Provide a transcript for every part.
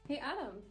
Hey, Adam.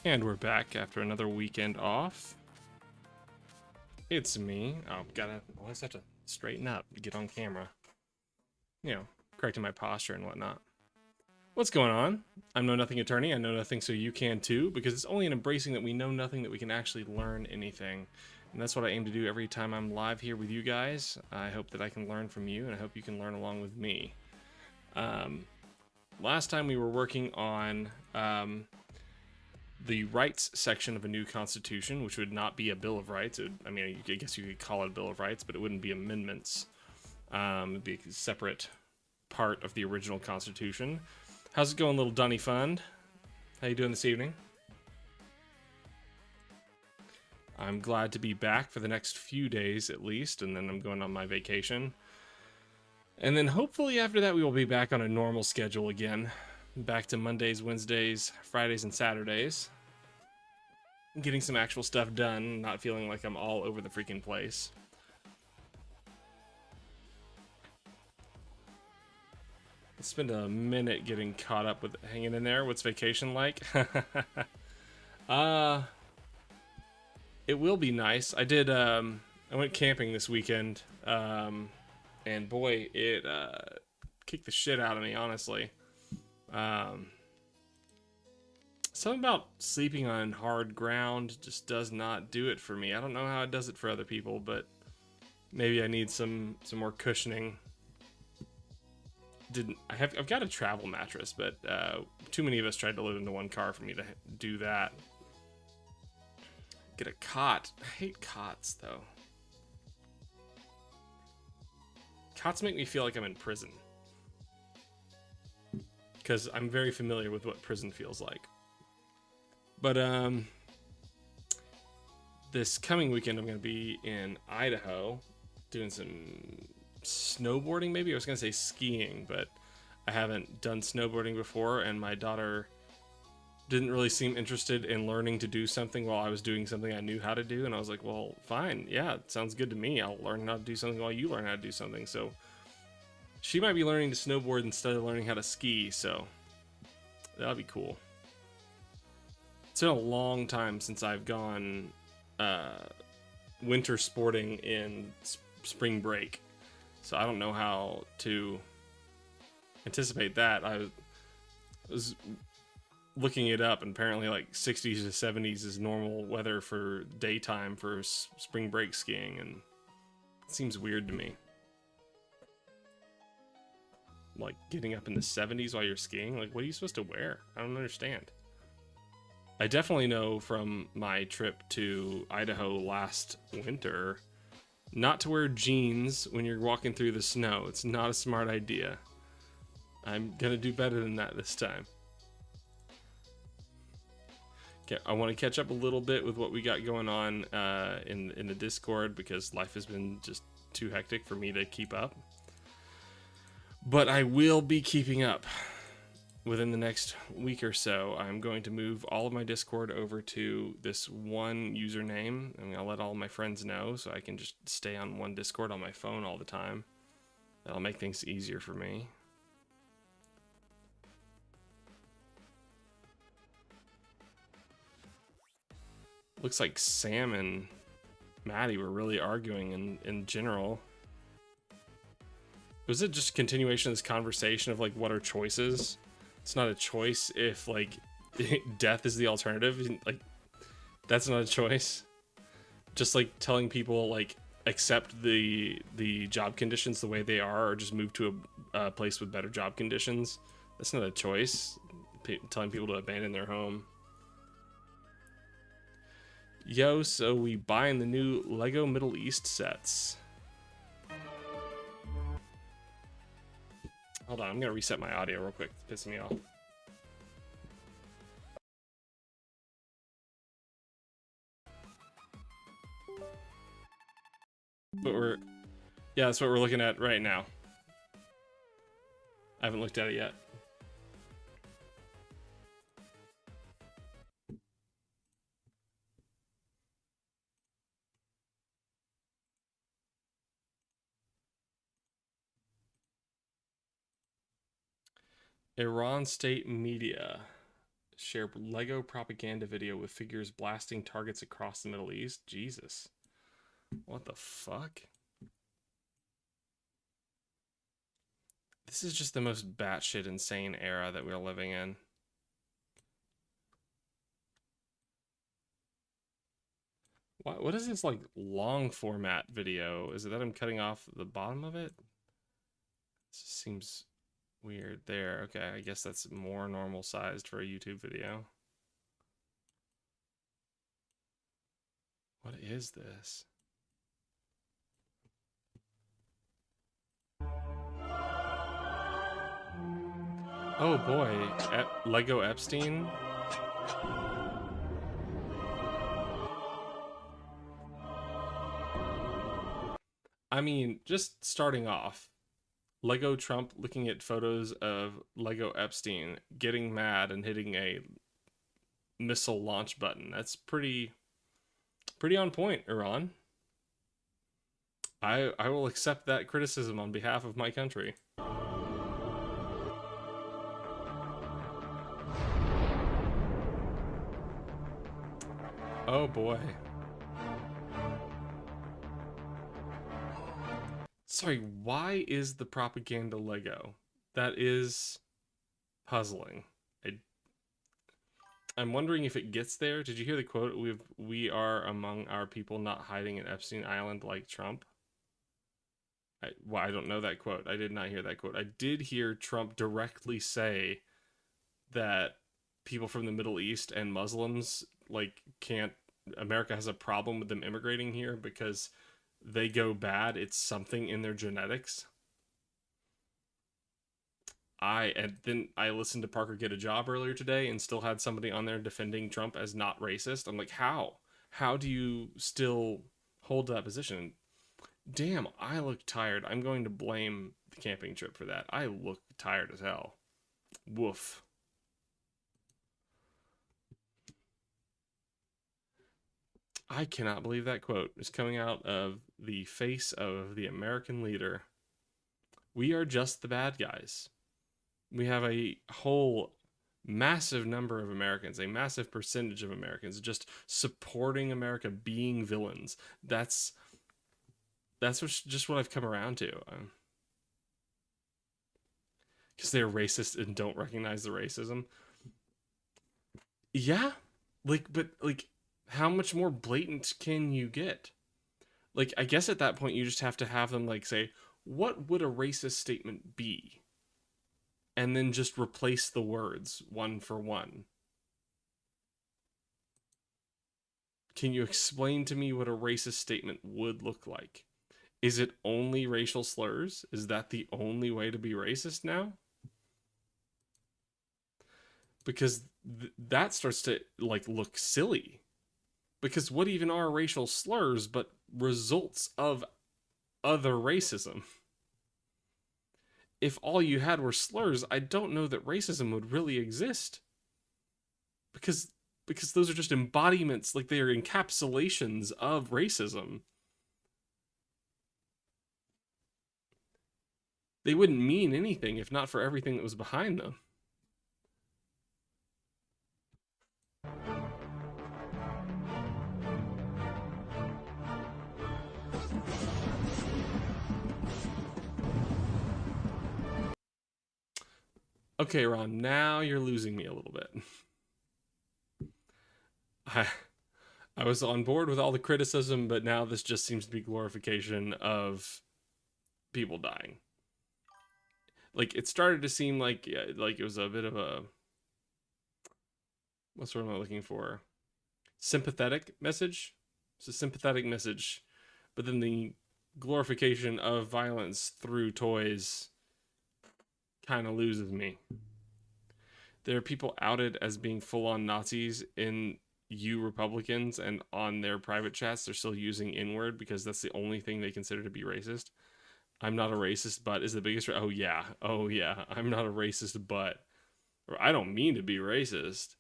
And we're back after another weekend off. It's me. Oh, always have to straighten up, get on camera. You know, correcting my posture and whatnot. What's going on? I'm Know Nothing Attorney. I know nothing, so you can too, because it's only in embracing that we know nothing that we can actually learn anything. And that's what I aim to do every time I'm live here with you guys. I hope that I can learn from you, and I hope you can learn along with me. Last time we were working on the rights section of a new constitution, which would not be a Bill of Rights. I guess you could call it a Bill of Rights, but it wouldn't be amendments. It'd be a separate part of the original constitution. How's it going, little Dunny Fund? How you doing this evening? I'm glad to be back for the next few days at least, and then I'm going on my vacation. And then hopefully after that we will be back on a normal schedule again. Back to Mondays, Wednesdays, Fridays, and Saturdays. Getting some actual stuff done, not feeling like I'm all over the freaking place. Let's spend a minute getting caught up with hanging in there. What's vacation like? It will be nice. I went camping this weekend, and boy, it kicked the shit out of me, honestly. Something about sleeping on hard ground just does not do it for me. I don't know how it does it for other people, but maybe I need some more cushioning. I've got a travel mattress, but too many of us tried to live into one car for me to do that. Get a cot. I hate cots though. Cots make me feel like I'm in prison, because I'm very familiar with what prison feels like. But this coming weekend I'm going to be in Idaho doing some snowboarding, maybe. I was going to say skiing, but I haven't done snowboarding before, and my daughter didn't really seem interested in learning to do something while I was doing something I knew how to do, and I was like, well, fine, yeah, it sounds good to me. I'll learn how to do something while you learn how to do something. So she might be learning to snowboard instead of learning how to ski, so that'll be cool. It's been a long time since I've gone winter sporting in spring break, so I don't know how to anticipate that. I was looking it up, and apparently like 60s to 70s is normal weather for daytime for spring break skiing, and it seems weird to me. Like getting up in the 70s while you're skiing, like what are you supposed to wear? I don't understand. I definitely know from my trip to Idaho last winter not to wear jeans when you're walking through the snow. It's not a smart idea. I'm gonna do better than that this time. Okay, I want to catch up a little bit with what we got going on in the Discord, because life has been just too hectic for me to keep up. But I will be keeping up. Within the next week or so, I'm going to move all of my Discord over to this one username. I mean, I'll let all my friends know so I can just stay on one Discord on my phone all the time. That'll make things easier for me. Looks like Sam and Maddie were really arguing in general. Was it just continuation of this conversation of like what are choices? It's not a choice if like death is the alternative. Like that's not a choice. Just like telling people like accept the job conditions the way they are, or just move to a place with better job conditions. That's not a choice. Telling people to abandon their home. Yo, so we buying the new Lego Middle East sets. Hold on, I'm gonna reset my audio real quick. It's pissing me off. But yeah, that's what we're looking at right now. I haven't looked at it yet. Iran state media share Lego propaganda video with figures blasting targets across the Middle East. Jesus. What the fuck? This is just the most batshit insane era that we're living in. What is this like long format video? Is it that I'm cutting off the bottom of it? This seems weird there. Okay, I guess that's more normal sized for a YouTube video. What is this? Oh boy, Lego Epstein. I mean, just starting off, Lego Trump looking at photos of Lego Epstein getting mad and hitting a missile launch button. That's pretty on point, Iran. I will accept that criticism on behalf of my country. Oh boy. Sorry, why is the propaganda Lego? That is puzzling. I'm wondering if it gets there. Did you hear the quote? We are among our people not hiding in Epstein Island like Trump. I don't know that quote. I did not hear that quote. I did hear Trump directly say that people from the Middle East and Muslims like can't. America has a problem with them immigrating here because they go bad. It's something in their genetics. And then I listened to Parker Get a Job earlier today and still had somebody on there defending Trump as not racist. I'm like, how? How do you still hold that position? Damn, I look tired. I'm going to blame the camping trip for that. I look tired as hell. Woof. I cannot believe that quote is coming out of the face of the American leader. We are just the bad guys. We have a whole massive number of Americans, a massive percentage of Americans just supporting America being villains. That's just what I've come around to. Because they're racist and don't recognize the racism. Yeah, but how much more blatant can you get? Like, I guess at that point you just have to have them like say, what would a racist statement be? And then just replace the words one for one. Can you explain to me what a racist statement would look like? Is it only racial slurs? Is that the only way to be racist now? Because that starts to like look silly, because what even are racial slurs but results of other racism? If all you had were slurs, I don't know that racism would really exist, because those are just embodiments, like they are encapsulations of racism. They wouldn't mean anything if not for everything that was behind them. Okay, Ron, now you're losing me a little bit. I I was on board with all the criticism, but now this just seems to be glorification of people dying. Like it started to seem like, yeah, like it was a bit of a, what's what am I looking for? Sympathetic message. It's a sympathetic message, but then the glorification of violence through toys kind of loses me. There are people outed as being full-on Nazis in you Republicans, and on their private chats they're still using N-word because that's the only thing they consider to be racist. I'm not a racist, but is the biggest. Oh yeah, I'm not a racist, but, or I don't mean to be racist.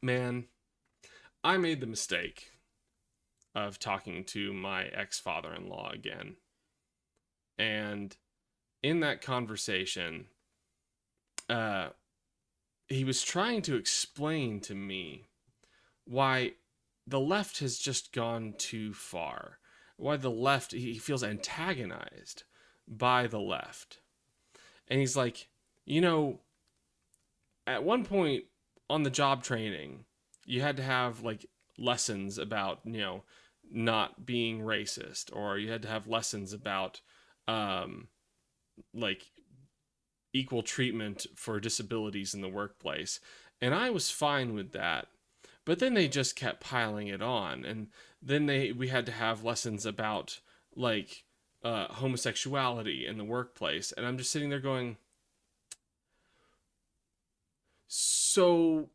Man, I made the mistake of talking to my ex-father-in-law again, and in that conversation, uh, he was trying to explain to me why the left has just gone too far. Why the left, he feels antagonized by the left. And he's like, you know, at one point on the job training, you had to have like lessons about, not being racist, or you had to have lessons about um, like equal treatment for disabilities in the workplace. And I was fine with that. But then they just kept piling it on. And then we had to have lessons about like homosexuality in the workplace. And I'm just sitting there going, so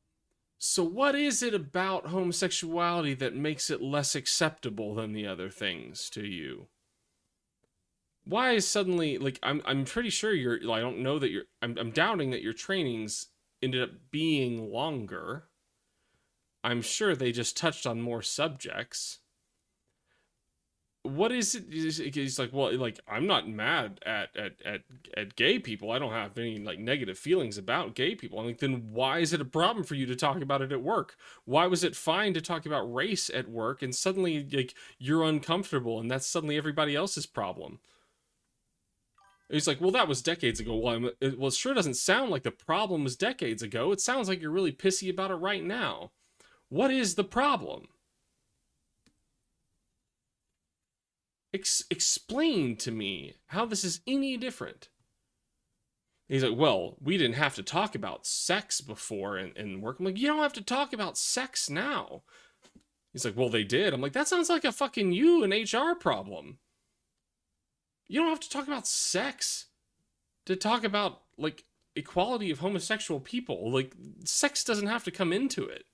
what is it about homosexuality that makes it less acceptable than the other things to you? Why is suddenly, like, I'm pretty sure you're, I don't know that you're, I'm doubting that your trainings ended up being longer. I'm sure they just touched on more subjects. What is it? He's like, well, like, I'm not mad at gay people. I don't have any like negative feelings about gay people. I'm like, then why is it a problem for you to talk about it at work? Why was it fine to talk about race at work, and suddenly like you're uncomfortable, and that's suddenly everybody else's problem? He's like, well, that was decades ago. Well, it sure doesn't sound like the problem was decades ago. It sounds like you're really pissy about it right now. What is the problem? Explain to me how this is any different. He's like, well, we didn't have to talk about sex before in work. I'm like, you don't have to talk about sex now. He's like, well, they did. I'm like, that sounds like a fucking you and HR problem. You don't have to talk about sex to talk about like equality of homosexual people. Like, sex doesn't have to come into it.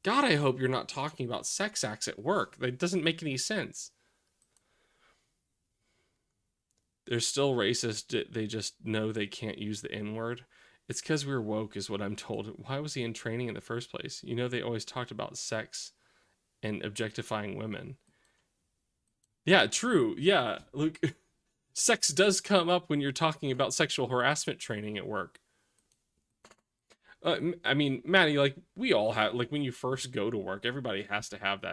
God, I hope you're not talking about sex acts at work. That doesn't make any sense. They're still racist. They just know they can't use the N-word. It's because we're woke, is what I'm told. Why was he in training in the first place? You know, they always talked about sex and objectifying women. Yeah, true. Yeah, look, sex does come up when you're talking about sexual harassment training at work. I mean, Maddie, like, we all have, like, when you first go to work, everybody has to have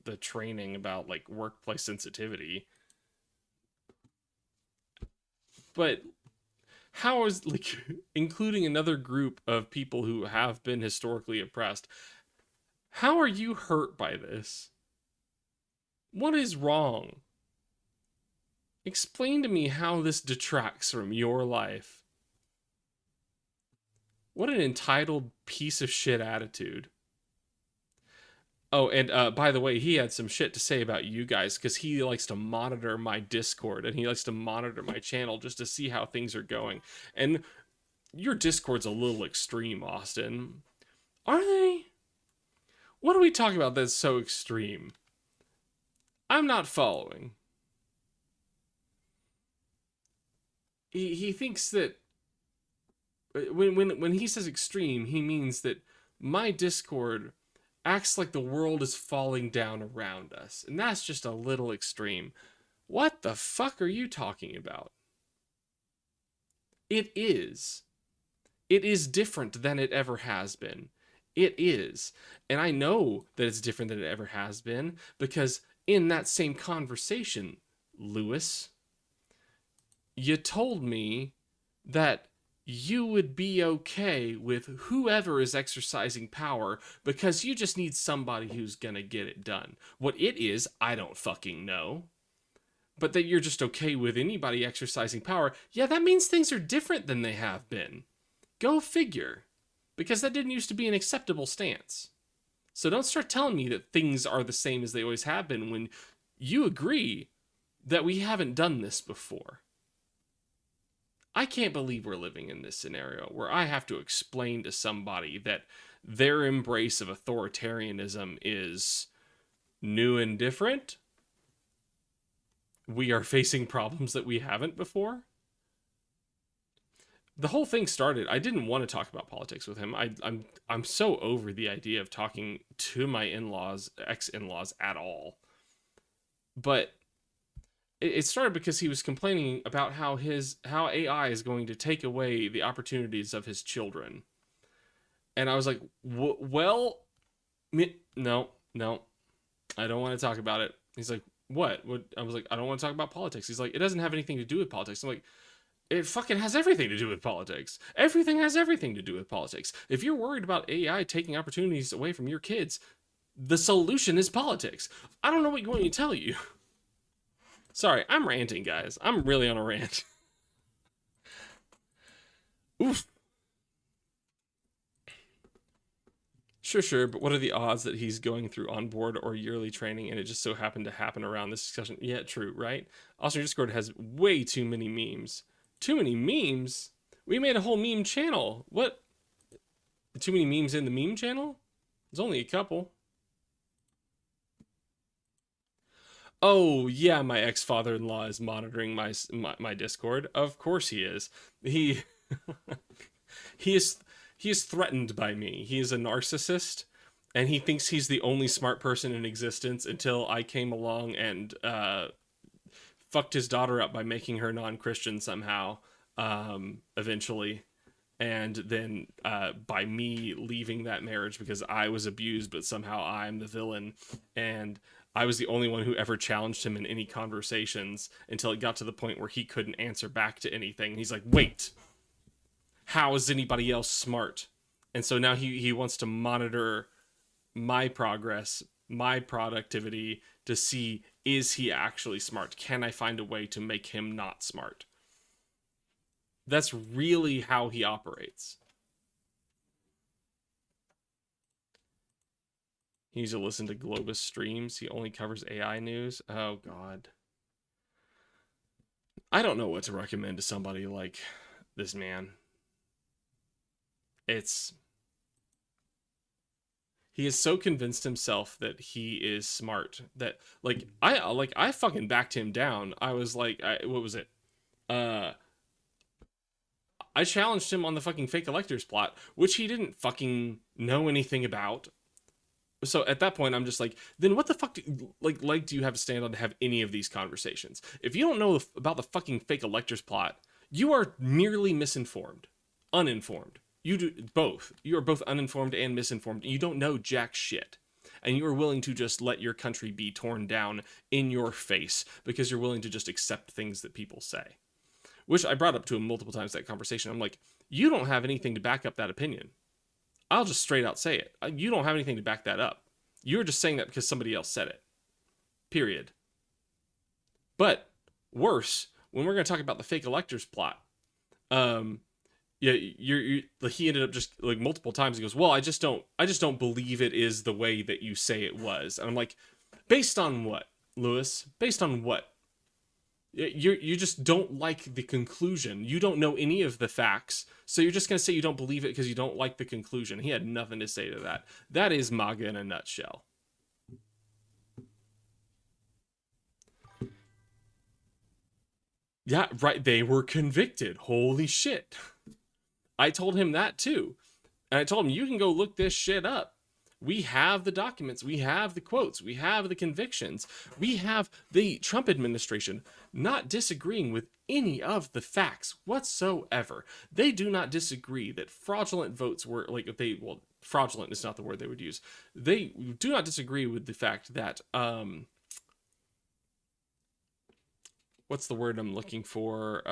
the training about, like, workplace sensitivity. But how is, like, including another group of people who have been historically oppressed, how are you hurt by this? What is wrong? Explain to me how this detracts from your life. What an entitled piece of shit attitude. Oh, and by the way, he had some shit to say about you guys because he likes to monitor my Discord and he likes to monitor my channel just to see how things are going. And your Discord's a little extreme, Austin. Are they? What are we talking about that's so extreme? I'm not following. He thinks that when he says extreme, he means that my Discord acts like the world is falling down around us, and that's just a little extreme. What the fuck are you talking about? It is. It is different than it ever has been. It is. And I know that it's different than it ever has been because in that same conversation, Lewis, you told me that you would be okay with whoever is exercising power because you just need somebody who's gonna get it done. What it is, I don't fucking know. But that you're just okay with anybody exercising power, yeah, that means things are different than they have been. Go figure. Because that didn't used to be an acceptable stance. So don't start telling me that things are the same as they always have been when you agree that we haven't done this before. I can't believe we're living in this scenario where I have to explain to somebody that their embrace of authoritarianism is new and different. We are facing problems that we haven't before. The whole thing started. I didn't want to talk about politics with him. I'm so over the idea of talking to my in-laws, ex-in-laws at all. But it started because he was complaining about how AI is going to take away the opportunities of his children, and I was like, well, no, no, I don't want to talk about it. He's like, what? What? I was like, I don't want to talk about politics. He's like, it doesn't have anything to do with politics. I'm like, it fucking has everything to do with politics. Everything has everything to do with politics. If you're worried about AI taking opportunities away from your kids, the solution is politics. I don't know what you want me to tell you. Sorry, I'm ranting, guys. I'm really on a rant. Oof. Sure, sure, but what are the odds that he's going through onboard or yearly training and it just so happened to happen around this discussion? Yeah, true, right? Also, your Discord has way too many memes. Too many memes? We made a whole meme channel. What? Too many memes in the meme channel? There's only a couple. Oh, yeah, my ex-father-in-law is monitoring my Discord. Of course he is. He he is he is threatened by me. He is a narcissist and he thinks he's the only smart person in existence until I came along and fucked his daughter up by making her non-Christian somehow eventually, and then by me leaving that marriage because I was abused, but somehow I'm the villain, and I was the only one who ever challenged him in any conversations until it got to the point where he couldn't answer back to anything. He's like, wait, how is anybody else smart? And so now he wants to monitor my progress, my productivity, to see, is he actually smart? Can I find a way to make him not smart? That's really how he operates. He needs to listen to Globus streams. He only covers AI news. Oh, God. I don't know what to recommend to somebody like this man. It's... He is so convinced himself that he is smart that I fucking backed him down. I was like, what was it? Uh I challenged him on the fucking fake electors plot, which he didn't fucking know anything about. So at that point, I'm just like, then what the fuck do you have to stand on to have any of these conversations? If you don't know about the fucking fake electors plot, you are merely misinformed, uninformed. You do both. You are both uninformed and misinformed. You don't know jack shit. And you are willing to just let your country be torn down in your face because you're willing to just accept things that people say. Which I brought up to him multiple times that conversation. I'm like, you don't have anything to back up that opinion. I'll just straight out say it. You don't have anything to back that up. You're just saying that because somebody else said it. Period. But worse, when we're going to talk about the fake electors plot, yeah, like, he ended up just like multiple times. He goes, well, I just don't believe it is the way that you say it was. And I'm like, based on what, Lewis? Based on what? You just don't like the conclusion. You don't know any of the facts, so you're just gonna say you don't believe it because you don't like the conclusion. He had nothing to say to that. That is MAGA in a nutshell. Yeah, right. They were convicted. Holy shit. I told him that too. And I told him, you can go look this shit up. We have the documents, we have the quotes, we have the convictions, we have the Trump administration not disagreeing with any of the facts whatsoever. They do not disagree that fraudulent votes were, like, if they, well, fraudulent is not the word they would use. They do not disagree with the fact that, what's the word I'm looking for?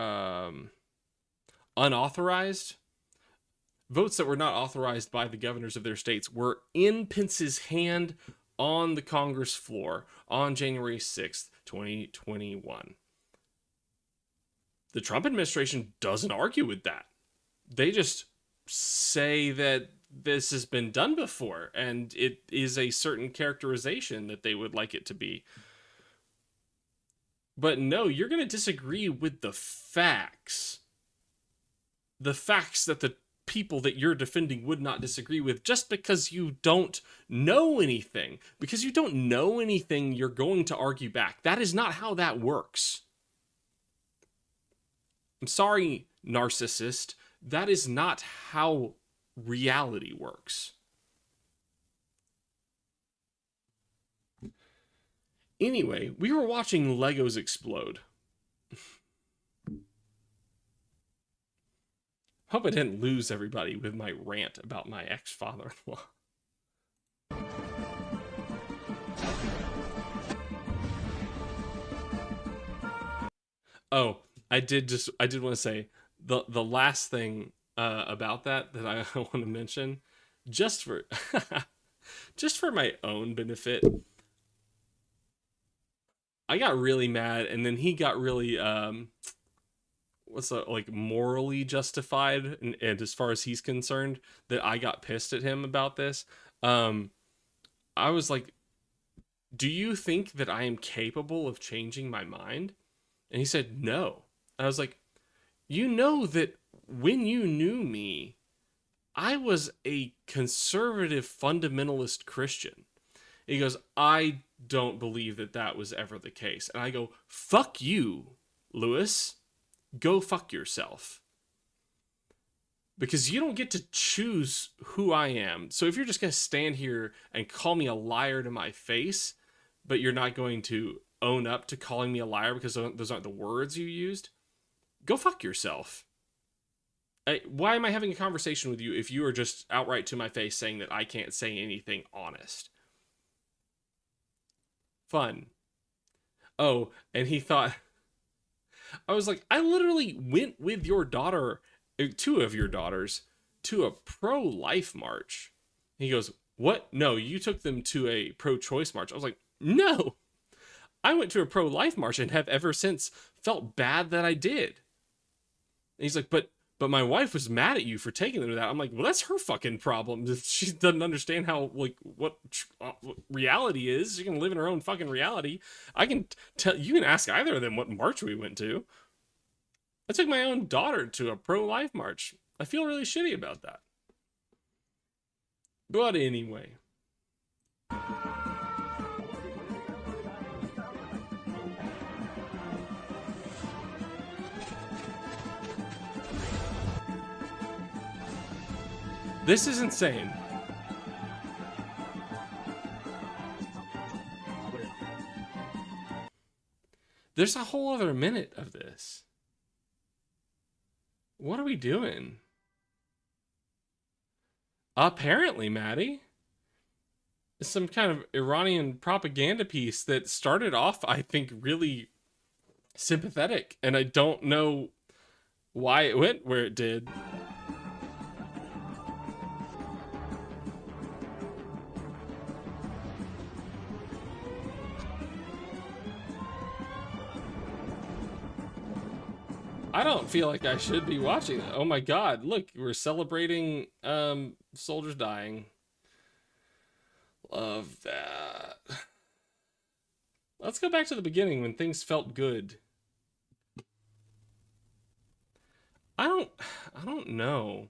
Unauthorized votes that were not authorized by the governors of their states were in Pence's hand on the Congress floor on January 6th, 2021. The Trump administration doesn't argue with that. They just say that this has been done before and it is a certain characterization that they would like it to be. But no, you're going to disagree with the facts. The facts that the people that you're defending would not disagree with, just because you don't know anything. Because you don't know anything, you're going to argue back. That is not how that works. I'm sorry, narcissist. That is not how reality works. Anyway, we were watching Legos explode. Hope I didn't lose everybody with my rant about my ex-father-in-law. Oh, I did want to say the last thing about that I want to mention, just for just for my own benefit. I got really mad, and then he got really what's that, like, morally justified, and as far as he's concerned, that I got pissed at him about this. I was like, do you think that I am capable of changing my mind? And he said, no. I was like, you know that when you knew me, I was a conservative fundamentalist Christian. He goes, I don't believe that that was ever the case. And I go, fuck you, Lewis. Go fuck yourself. Because you don't get to choose who I am. So if you're just going to stand here and call me a liar to my face, but you're not going to own up to calling me a liar because those aren't the words you used, go fuck yourself. Why am I having a conversation with you if you are just outright to my face saying that I can't say anything honest? Fun. Oh, and he thought, I was like, I literally went with your daughter, two of your daughters, to a pro-life march. He goes, what? No, you took them to a pro-choice march. I was like, no, I went to a pro-life march and have ever since felt bad that I did. And he's like, but my wife was mad at you for taking them to that. I'm like, well, that's her fucking problem. She doesn't understand how, like, what reality is. She can live in her own fucking reality. I can tell, you can ask either of them what march we went to. I took my own daughter to a pro-life march. I feel really shitty about that. But anyway. This is insane. There's a whole other minute of this. What are we doing? Apparently, Maddie, it's some kind of Iranian propaganda piece that started off, I think, really sympathetic, and I don't know why it went where it did. I don't feel like I should be watching it. Oh my god, look, we're celebrating soldiers dying. Love that. Let's go back to the beginning when things felt good. I don't I don't know.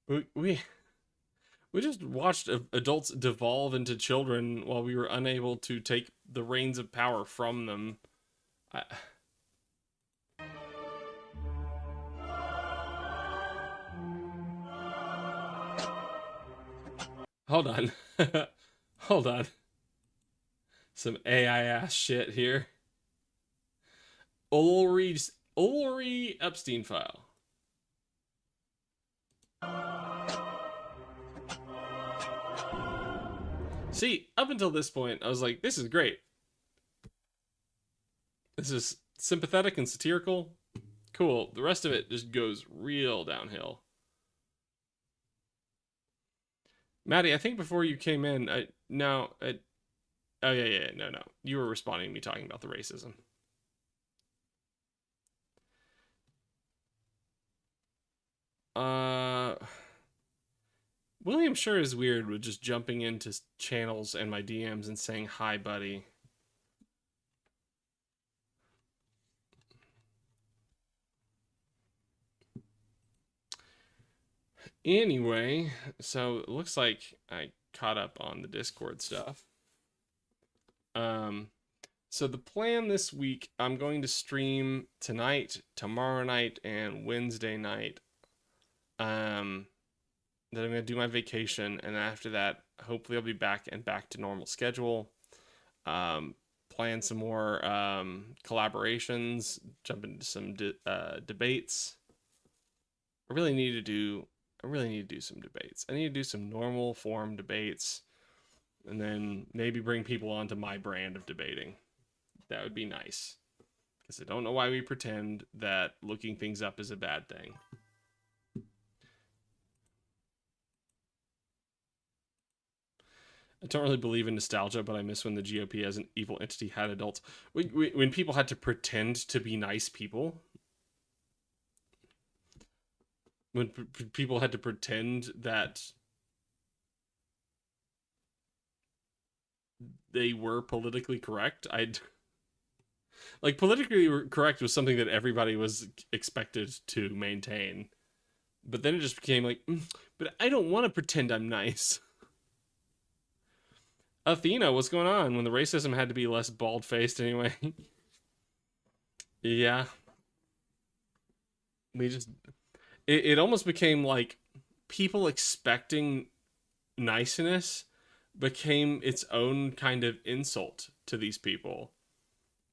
We we, we just watched adults devolve into children while we were unable to take the reins of power from them. I, hold on. Hold on. Some AI ass shit here. Ulri Epstein file. See, up until this point, I was like, this is great. This is sympathetic and satirical. Cool. The rest of it just goes real downhill. Maddie, I think before you came in, oh yeah, no. You were responding to me talking about the racism. Uh, William sure is weird with just jumping into channels and my DMs and saying hi, buddy. Anyway, so it looks like I caught up on the Discord stuff. So the plan this week, I'm going to stream tonight, tomorrow night, and Wednesday night. Then I'm gonna do my vacation, and after that, hopefully I'll be back to normal schedule. Plan some more collaborations, jump into some debates. I really need to do some debates. I need to do some normal form debates, and then maybe bring people onto my brand of debating. That would be nice, because I don't know why we pretend that looking things up is a bad thing. I don't really believe in nostalgia, but I miss when the GOP as an evil entity had adults. When people had to pretend to be nice people. When people had to pretend that they were politically correct. Like, politically correct was something that everybody was expected to maintain. But then it just became like, but I don't want to pretend I'm nice. Athena, what's going on? When the racism had to be less bald-faced anyway. Yeah. We just... It almost became like people expecting niceness became its own kind of insult to these people.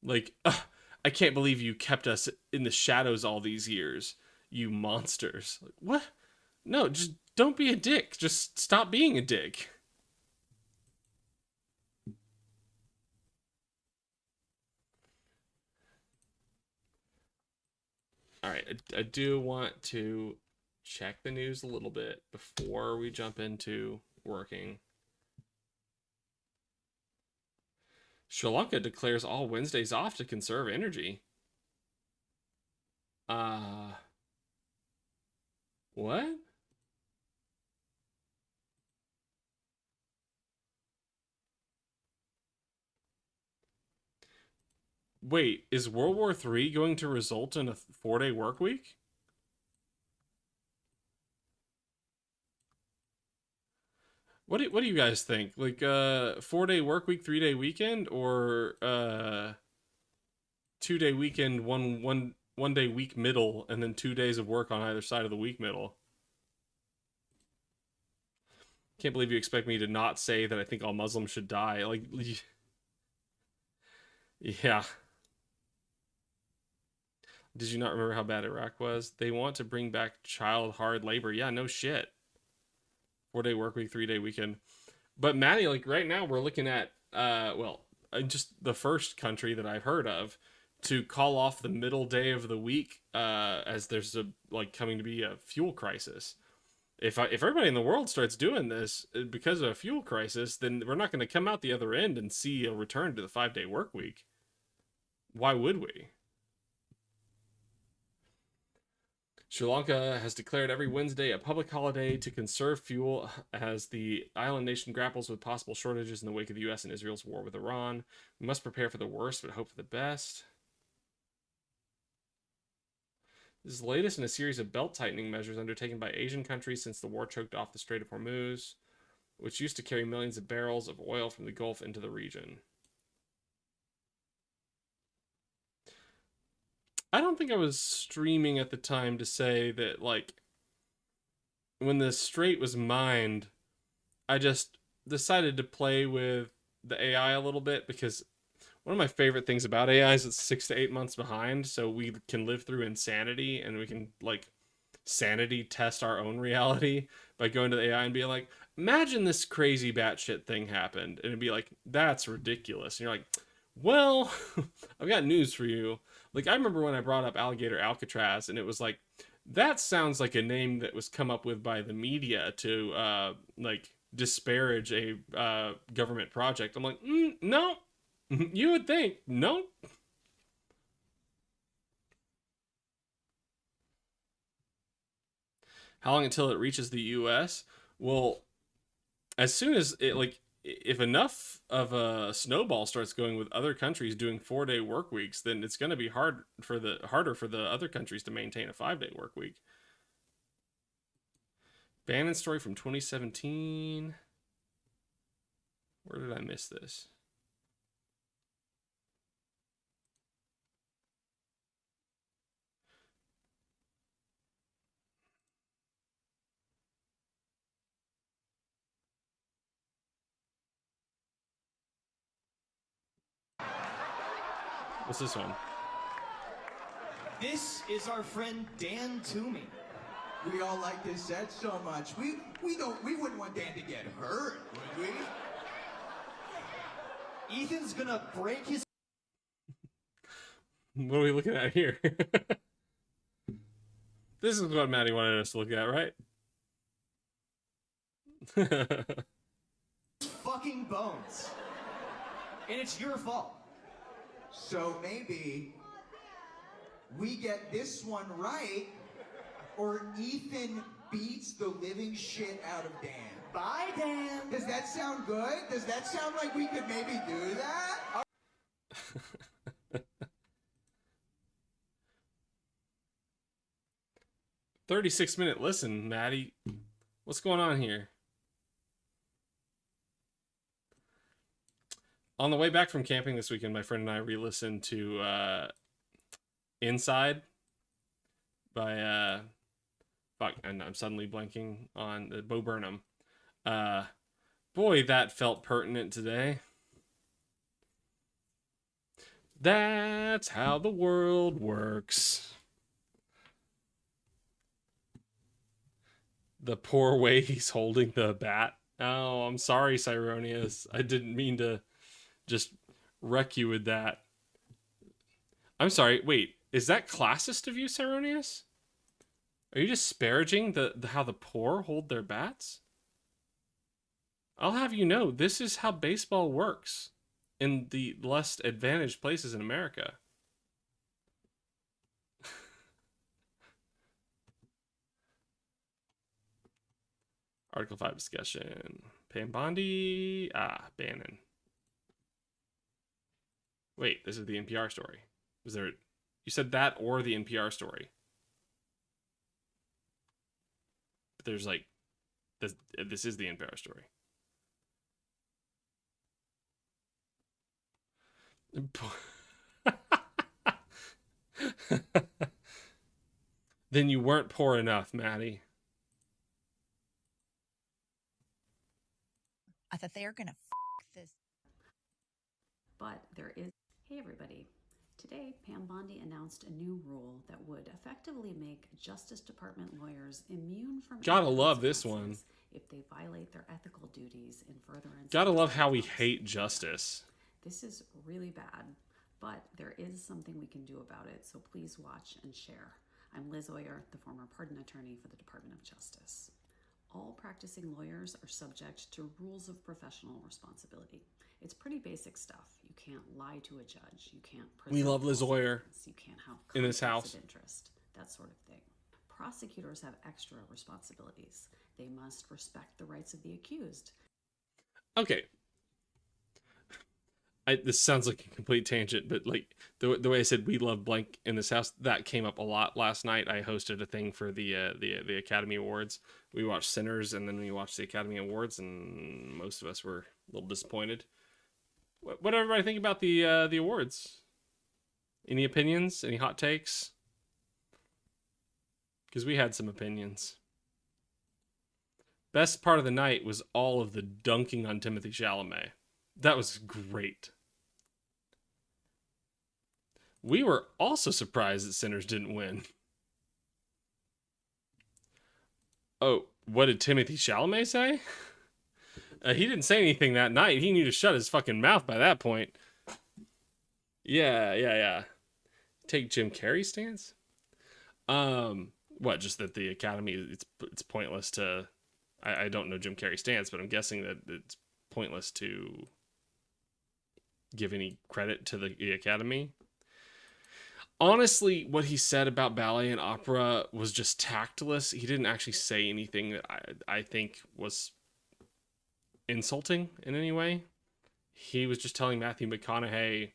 Like, I can't believe you kept us in the shadows all these years, you monsters. Like, what? No, just don't be a dick. Just stop being a dick. All right, I do want to check the news a little bit before we jump into working. Sri Lanka declares all Wednesdays off to conserve energy. Uh, what? Wait, is World War III going to result in a 4-day work week? What do you guys think? Like 4-day work week, 3-day weekend, or 2-day weekend, one day week middle, and then 2 days of work on either side of the week middle? Can't believe you expect me to not say that I think all Muslims should die. Like, yeah. Did you not remember how bad Iraq was? They want to bring back child hard labor. Yeah, no shit. 4-day work week, 3-day weekend. But Maddie, like right now, we're looking at just the first country that I've heard of to call off the middle day of the week as there's coming to be a fuel crisis. If everybody in the world starts doing this because of a fuel crisis, then we're not going to come out the other end and see a return to the 5-day work week. Why would we? Sri Lanka has declared every Wednesday a public holiday to conserve fuel as the island nation grapples with possible shortages in the wake of the U.S. and Israel's war with Iran. We must prepare for the worst but hope for the best. This is the latest in a series of belt-tightening measures undertaken by Asian countries since the war choked off the Strait of Hormuz, which used to carry millions of barrels of oil from the Gulf into the region. I don't think I was streaming at the time to say that, like, when the Strait was mined, I just decided to play with the AI a little bit because one of my favorite things about AI is it's 6 to 8 months behind, so we can live through insanity and we can, like, sanity test our own reality by going to the AI and being like, imagine this crazy batshit thing happened. And it'd be like, that's ridiculous. And you're like, well, I've got news for you. Like, I remember when I brought up Alligator Alcatraz, and it was like, that sounds like a name that was come up with by the media to, like, disparage a government project. I'm like, no, you would think, no. How long until it reaches the U.S.? Well, as soon as it, like, if enough of a snowball starts going with other countries doing 4-day work weeks, then it's going to be harder for the other countries to maintain a 5-day work week. Bannon story from 2017. Where did I miss this? What's this one? This is our friend Dan Toomey. We all like this set so much. We wouldn't want Dan to get hurt, would we? Ethan's gonna break his... What are we looking at here? This is what Maddie wanted us to look at, right? fucking bones. And it's your fault. So maybe we get this one right, or Ethan beats the living shit out of Dan. Bye, Dan. Does that sound good? Does that sound like we could maybe do that? 36-minute listen, Maddie. What's going on here? On the way back from camping this weekend, my friend and I re-listened to Inside by fuck, and I'm suddenly blanking on Bo Burnham. Boy, that felt pertinent today. That's how the world works. The poor way he's holding the bat. Oh, I'm sorry, Cyronius. I didn't mean to just wreck you with that. I'm sorry. Wait, is that classist of you, Cyronius? Are you disparaging the how the poor hold their bats? I'll have you know, this is how baseball works in the less advantaged places in America. Article 5 discussion. Pam Bondi. Bannon. Wait, this is the NPR story. Was there... You said that or the NPR story. But there's like... This is the NPR story. Then you weren't poor enough, Maddie. I thought they were gonna this. But there is... Hey everybody. Today, Pam Bondi announced a new rule that would effectively make Justice Department lawyers immune from... Gotta love this one. ...if they violate their ethical duties in furtherance... Gotta love how we hate justice. This is really bad, but there is something we can do about it, so please watch and share. I'm Liz Oyer, the former pardon attorney for the Department of Justice. All practicing lawyers are subject to rules of professional responsibility. It's pretty basic stuff. You can't lie to a judge. You can't... We love Liz Oyer you can't have in this house. of interest, that sort of thing. prosecutors have extra responsibilities. They must respect the rights of the accused. Okay. This sounds like a complete tangent, but like the way I said we love blank in this house, that came up a lot last night. I hosted a thing for the Academy Awards. We watched Sinners, and then we watched the Academy Awards, and most of us were a little disappointed. What did everybody think about the awards? Any opinions? Any hot takes? Because we had some opinions. Best part of the night was all of the dunking on Timothée Chalamet. That was great. We were also surprised that Sinners didn't win. Oh, what did Timothée Chalamet say? He didn't say anything that night. He knew to shut his fucking mouth by that point. Yeah. Take Jim Carrey's stance? What, just that the Academy, it's pointless to... I don't know Jim Carrey's stance, but I'm guessing that it's pointless to give any credit to the Academy. Honestly, what he said about ballet and opera was just tactless. He didn't actually say anything that I think was insulting in any way. He was just telling Matthew McConaughey,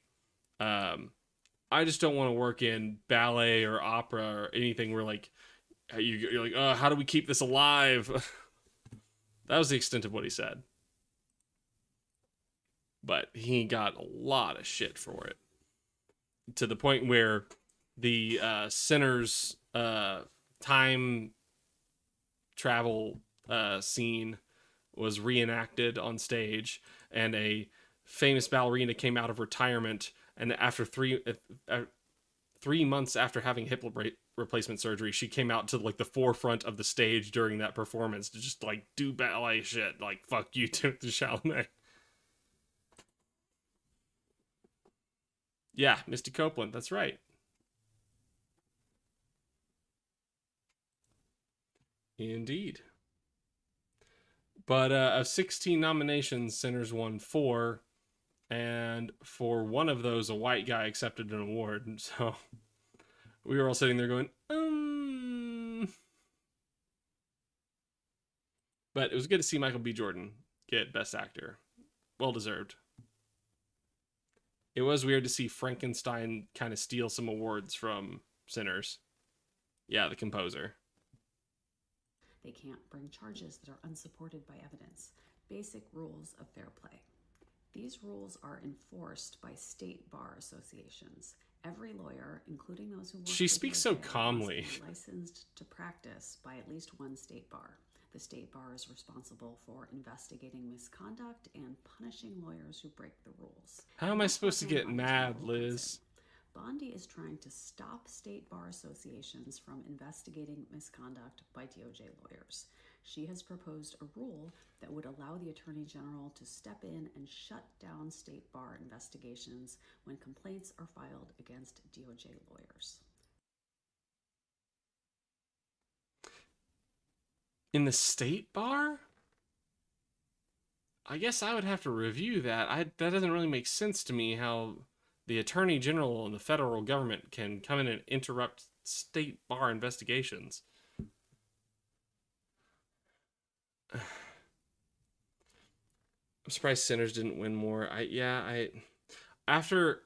I just don't want to work in ballet or opera or anything where like you're like, how do we keep this alive? That was the extent of what he said. But he got a lot of shit for it. To the point where the Sinners time travel scene was reenacted on stage, and a famous ballerina came out of retirement, and after 3 months after having hip replacement surgery, she came out to like the forefront of the stage during that performance to just like do ballet shit, like fuck you, Timothée Chalamet. Yeah, Misty Copeland, that's right. Indeed. But of 16 nominations, Sinners won 4, and for one of those, a white guy accepted an award. So we were all sitting there going, But it was good to see Michael B. Jordan get Best Actor. Well deserved. It was weird to see Frankenstein kind of steal some awards from Sinners. Yeah, the composer. They can't bring charges that are unsupported by evidence. Basic rules of fair play. These rules are enforced by state bar associations. Every lawyer, including those who work She speaks so calmly. must be licensed to practice by at least one state bar. The state bar is responsible for investigating misconduct and punishing lawyers who break the rules. How am I supposed to get mad, Liz? Bondi is trying to stop state bar associations from investigating misconduct by DOJ lawyers. She has proposed a rule that would allow the Attorney General to step in and shut down state bar investigations when complaints are filed against DOJ lawyers. In the state bar? I guess I would have to review that. That doesn't really make sense to me, how the Attorney General and the federal government can come in and interrupt state bar investigations. I'm surprised Sinners didn't win more. After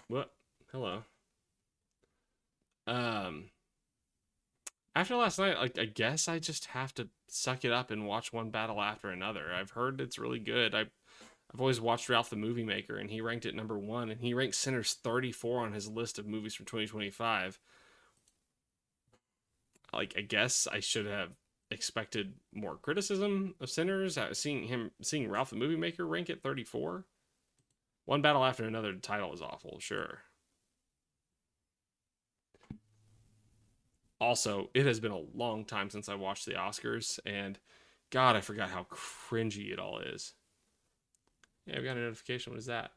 what? Hello. After last night, like, I guess I just have to suck it up and watch one battle after another. I've heard it's really good. I've always watched Ralph the Movie Maker, and he ranked it number 1, and he ranked Sinners 34 on his list of movies from 2025. Like, I guess I should have expected more criticism of Sinners. Seeing Ralph the Movie Maker rank it 34. One battle after another, the title is awful, sure. Also, it has been a long time since I watched the Oscars, and God, I forgot how cringy it all is. Yeah, we got a notification. What is that?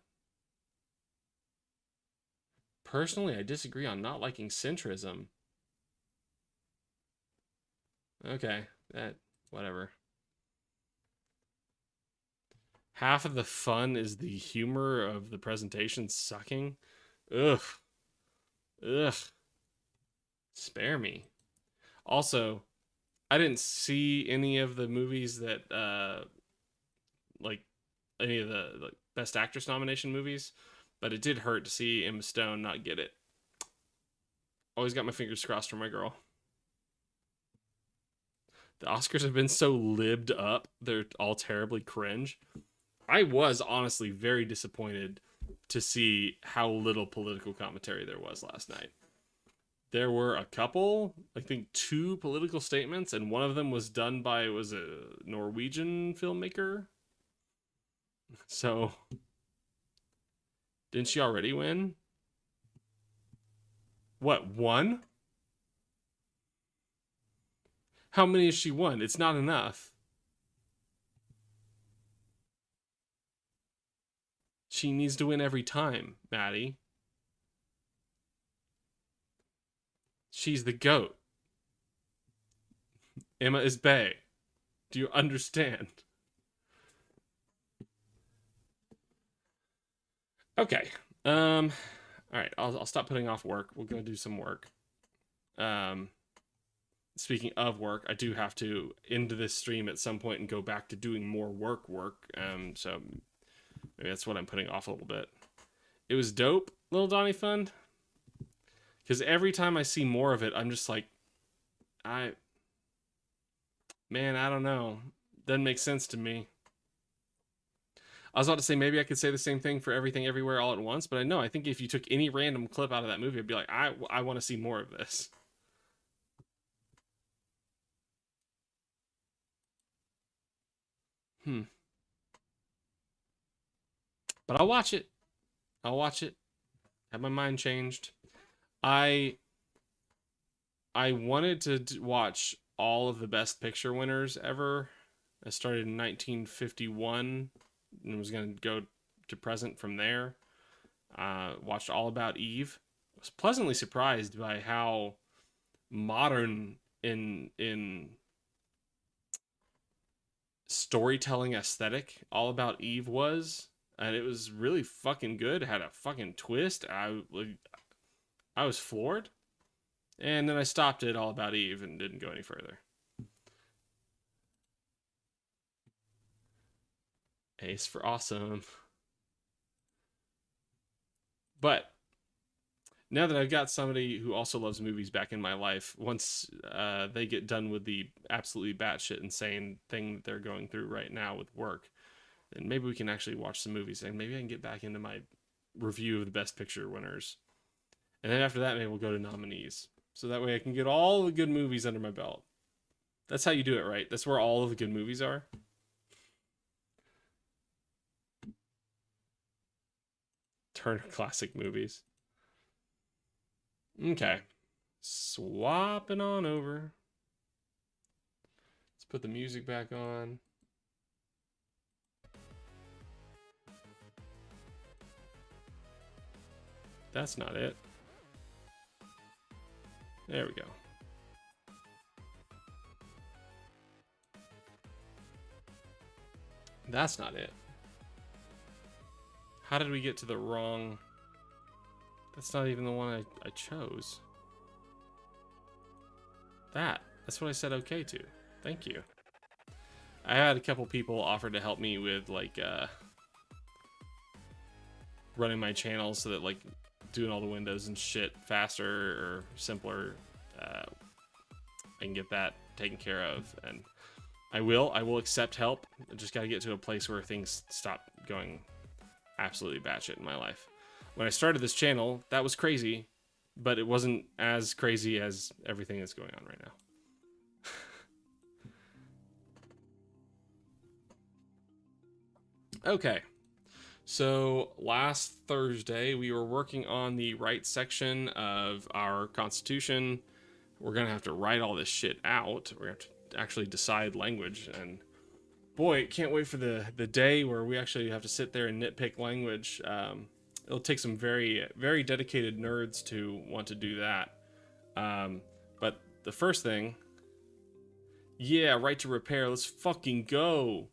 Personally, I disagree on not liking centrism. Okay, whatever. Half of the fun is the humor of the presentation sucking. Ugh. Spare me. Also, I didn't see any of the movies that like any of the like best actress nomination movies, but it did hurt to see Emma Stone not get it. Always got my fingers crossed for my girl. The Oscars have been so libbed up, they're all terribly cringe. I was honestly very disappointed to see how little political commentary there was last night. There were a couple, I think 2 political statements, and one of them was done by a Norwegian filmmaker. So, didn't she already win? What, 1? How many has she won? It's not enough. She needs to win every time, Maddie. She's the GOAT. Emma is bae. Do you understand? Okay. All right. I'll stop putting off work. We'll go do some work. Speaking of work, I do have to end this stream at some point and go back to doing more work. So maybe that's what I'm putting off a little bit. It was dope, Little Donnie Fund. Because every time I see more of it, I'm just like, man, I don't know. Doesn't make sense to me. I was about to say maybe I could say the same thing for Everything Everywhere All at Once, but I think if you took any random clip out of that movie, I'd be like, I want to see more of this. But I'll watch it. Have my mind changed. I wanted to watch all of the Best Picture winners ever. I started in 1951 and was going to go to present from there. Watched All About Eve. Was pleasantly surprised by how modern in storytelling aesthetic All About Eve was. And it was really fucking good. It had a fucking twist. I was floored. And then I stopped at All About Eve and didn't go any further. Ace for awesome. But now that I've got somebody who also loves movies back in my life, once they get done with the absolutely batshit insane thing that they're going through right now with work, then maybe we can actually watch some movies, and maybe I can get back into my review of the Best Picture winners. And then after that, maybe we'll go to nominees. So that way I can get all the good movies under my belt. That's how you do it, right? That's where all of the good movies are. Turner Classic Movies. Okay. Swapping on over. Let's put the music back on. That's not it. There we go. That's not it. How did we get to the wrong... That's not even the one I chose. That's what I said okay to. Thank you. I had a couple people offer to help me with, like, running my channel so that, like, doing all the windows and shit faster or simpler, I can get that taken care of. And I will accept help. I just gotta get to a place where things stop going absolutely batshit in my life. When I started this channel, that was crazy, but it wasn't as crazy as everything that's going on right now. Okay. So last Thursday, we were working on the right section of our Constitution. We're going to have to write all this shit out. We're going to have to actually decide language. And boy, can't wait for the day where we actually have to sit there and nitpick language. It'll take some very, very dedicated nerds to want to do that. But the first thing, yeah, right to repair. Let's fucking go.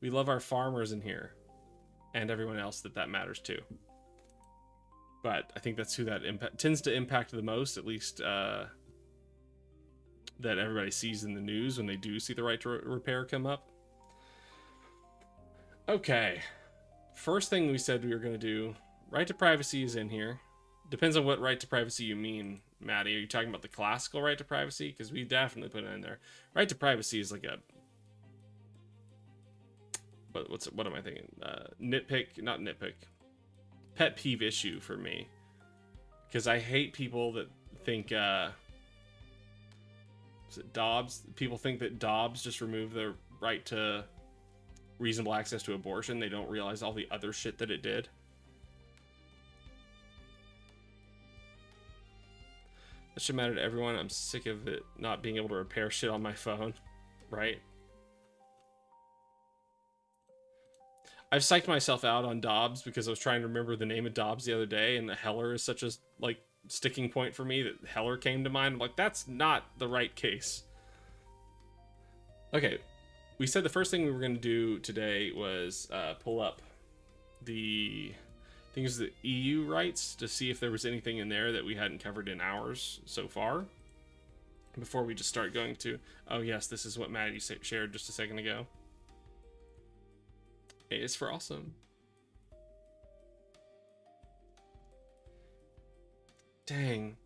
We love our farmers in here. And everyone else that matters to. But I think that's who that tends to impact the most, at least that everybody sees in the news when they do see the right to repair come up. Okay. First thing we said we were going to do, right to privacy is in here. Depends on what right to privacy you mean, Maddie. Are you talking about the classical right to privacy? Because we definitely put it in there. Right to privacy is like a... What am I thinking? Not nitpick. Pet peeve issue for me. Because I hate people that think... is it Dobbs? People think that Dobbs just removed the right to reasonable access to abortion. They don't realize all the other shit that it did. That should matter to everyone. I'm sick of it not being able to repair shit on my phone. Right? I've psyched myself out on Dobbs because I was trying to remember the name of Dobbs the other day, and the Heller is such a like sticking point for me that Heller came to mind. I'm like, that's not the right case. Okay, we said the first thing we were going to do today was pull up the things, the EU rights, to see if there was anything in there that we hadn't covered in ours so far before we just start going to, oh yes, this is what Maddie shared just a second ago. A is for awesome. Dang.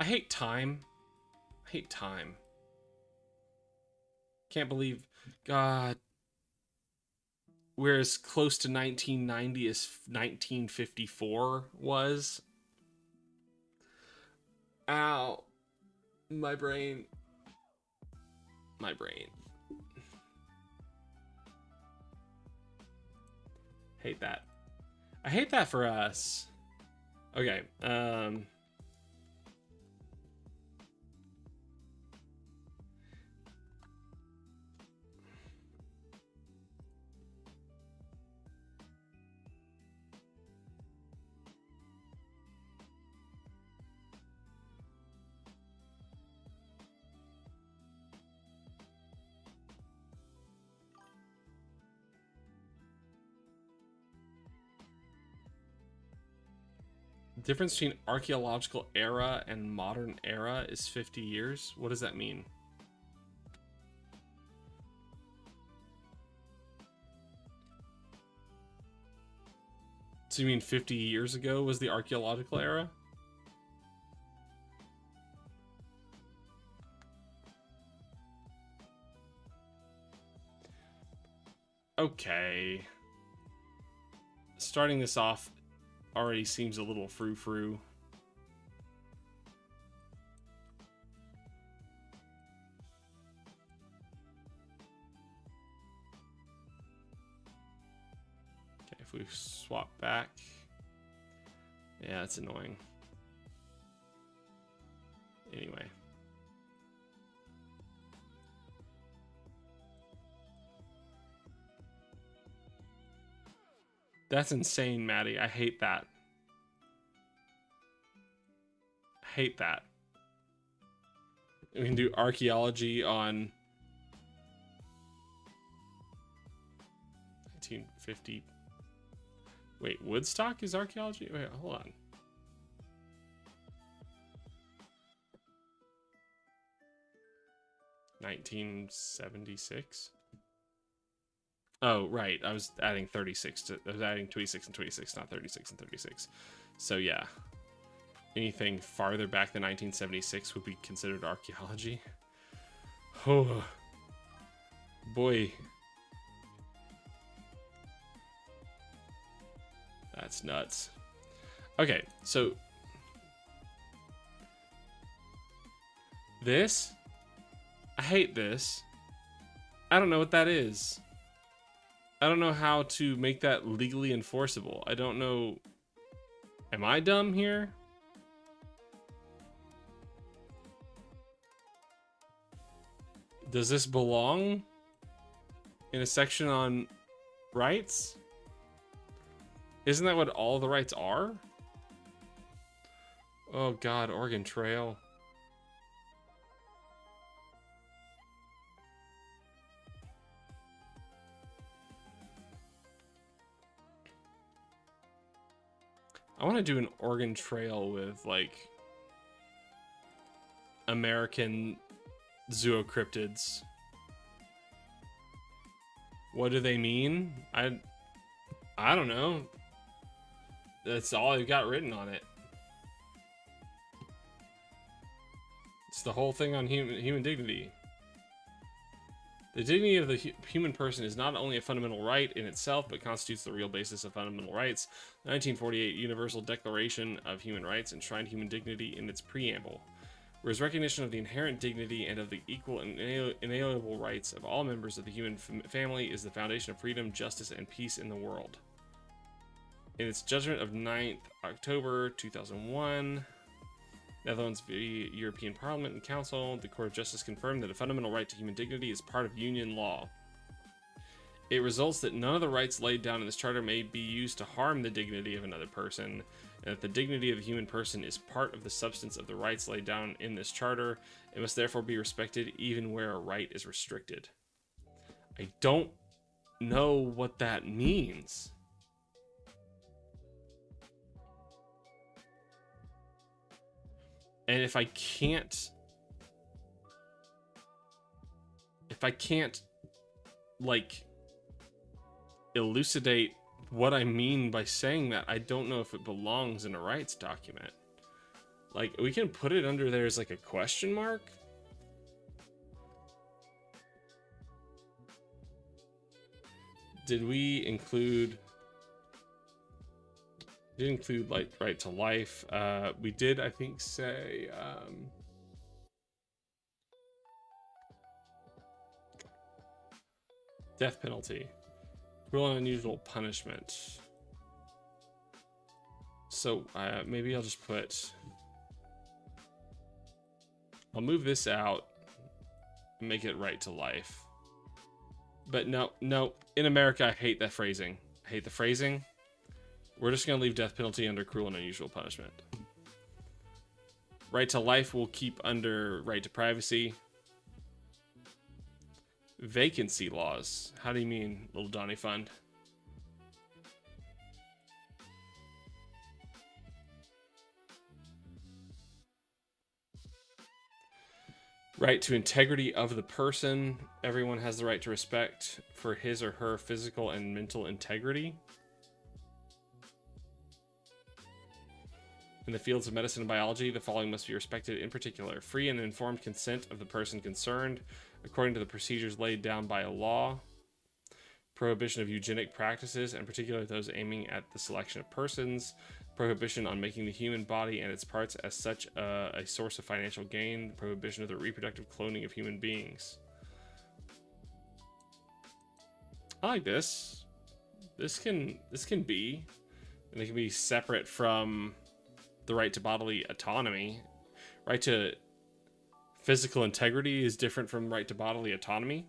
I hate time. I hate time. Can't believe, God, we're as close to 1990 as 1954 was. Ow. My brain. My brain. Hate that. I hate that for us. Okay. Difference between archaeological era and modern era is 50 years. What does that mean? So you mean 50 years ago was the archaeological era? Okay. Starting this off already seems a little frou-frou. Okay, if we swap back. Yeah, that's annoying. Anyway. That's insane, Maddie. I hate that. I hate that. We can do archaeology on 1950. Wait, Woodstock is archaeology? Wait, hold on. (1976) Oh, right. I was adding 36 to, I was adding 26 and 26, not 36 and 36. So yeah, anything farther back than 1976 would be considered archaeology. Oh boy, that's nuts. Okay, so this, I hate this. I don't know what that is. I don't know how to make that legally enforceable. I don't know. Am I dumb here? Does this belong in a section on rights? Isn't that what all the rights are? Oh God, Oregon Trail. I want to do an Oregon Trail with like American zoocryptids. What do they mean? I don't know. That's all they've got written on it. It's the whole thing on human dignity. The dignity of the human person is not only a fundamental right in itself, but constitutes the real basis of fundamental rights. The 1948 Universal Declaration of Human Rights enshrined human dignity in its preamble, whereas recognition of the inherent dignity and of the equal and inalienable rights of all members of the human family is the foundation of freedom, justice, and peace in the world. In its judgment of 9th October 2001, Netherlands v. European Parliament and Council, the Court of Justice confirmed that a fundamental right to human dignity is part of union law. It results that none of the rights laid down in this charter may be used to harm the dignity of another person, and that the dignity of the human person is part of the substance of the rights laid down in this charter. It must therefore be respected even where a right is restricted. I don't know what that means. And if I can't like elucidate what I mean by saying that, I don't know if it belongs in a rights document. Like, we can put it under there as like a question mark. Did we include like right to life? We did, I think, say death penalty, cruel and unusual punishment. So maybe I'll just I'll move this out and make it right to life. But no, in America, I hate that phrasing. I hate the phrasing. We're just going to leave death penalty under cruel and unusual punishment. Right to life we'll keep under right to privacy. Vacancy laws. How do you mean, little Donnie Fund? Right to integrity of the person. Everyone has the right to respect for his or her physical and mental integrity. In the fields of medicine and biology, the following must be respected in particular: free and informed consent of the person concerned, according to the procedures laid down by a law; prohibition of eugenic practices, and particularly those aiming at the selection of persons; prohibition on making the human body and its parts as such a source of financial gain; prohibition of the reproductive cloning of human beings. I like this. This can be, and it can be separate from the right to bodily autonomy. Right to physical integrity is different from right to bodily autonomy.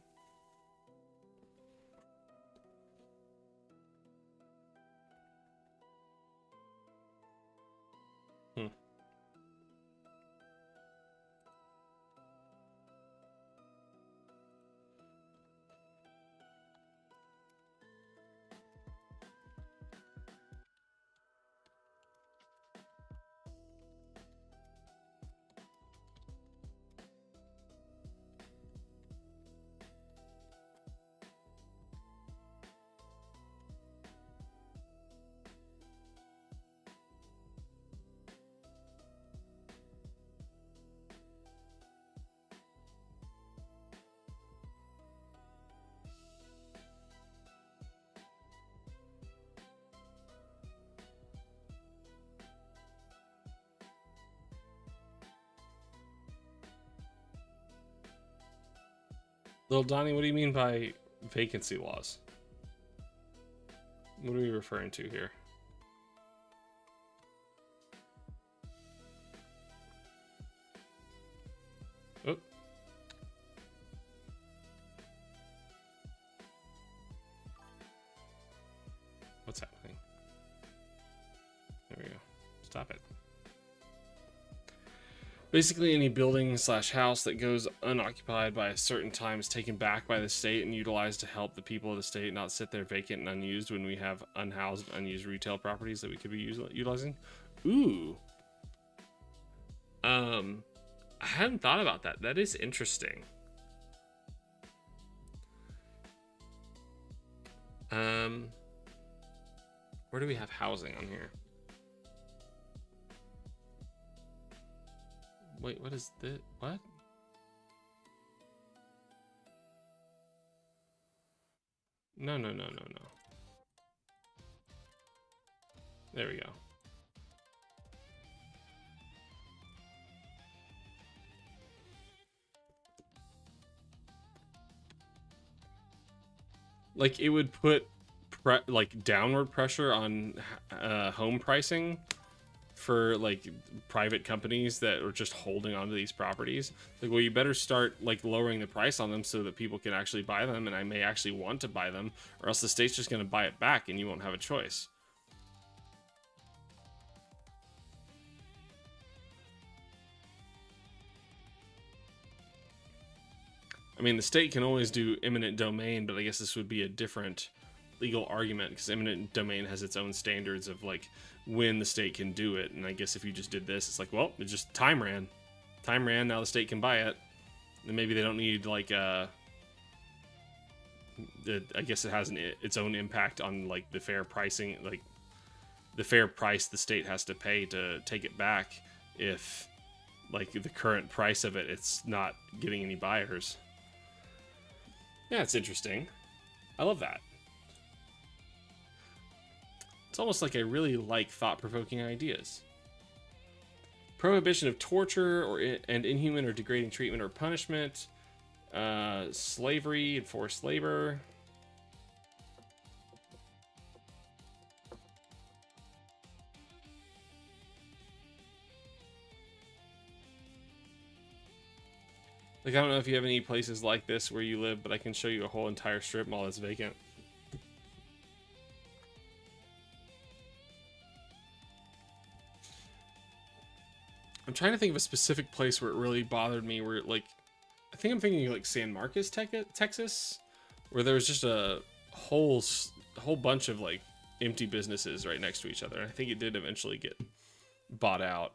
Little Donnie, what do you mean by vacancy laws? What are we referring to here? Oh. What's happening? There we go. Stop it. Basically, any building / house that goes unoccupied by a certain time is taken back by the state and utilized to help the people of the state not sit there vacant and unused when we have unhoused, unused retail properties that we could be utilizing. Ooh. I I hadn't thought about that. That is interesting. Where do we have housing on here? Wait, what is this? What? No. There we go. Like, it would put like downward pressure on home pricing for like private companies that are just holding on to these properties. Like, well, you better start like lowering the price on them so that people can actually buy them, and I may actually want to buy them, or else the state's just going to buy it back and you won't have a choice. I mean, the state can always do eminent domain, but I guess this would be a different legal argument, because eminent domain has its own standards of like when the state can do it. And I guess if you just did this, it's like, well, it just time ran, now the state can buy it, and maybe they don't need like I guess it has its own impact on like the fair pricing, like the fair price the state has to pay to take it back if like the current price of it's not getting any buyers. Yeah, it's interesting. I love that. It's almost like I really like thought-provoking ideas. Prohibition of torture and inhuman or degrading treatment or punishment. Slavery and forced labor. Like, I don't know if you have any places like this where you live, but I can show you a whole entire strip mall that's vacant. I'm trying to think of a specific place where it really bothered me, where like, I think I'm thinking like San Marcos, Texas, where there was just a whole bunch of like empty businesses right next to each other. And I think it did eventually get bought out.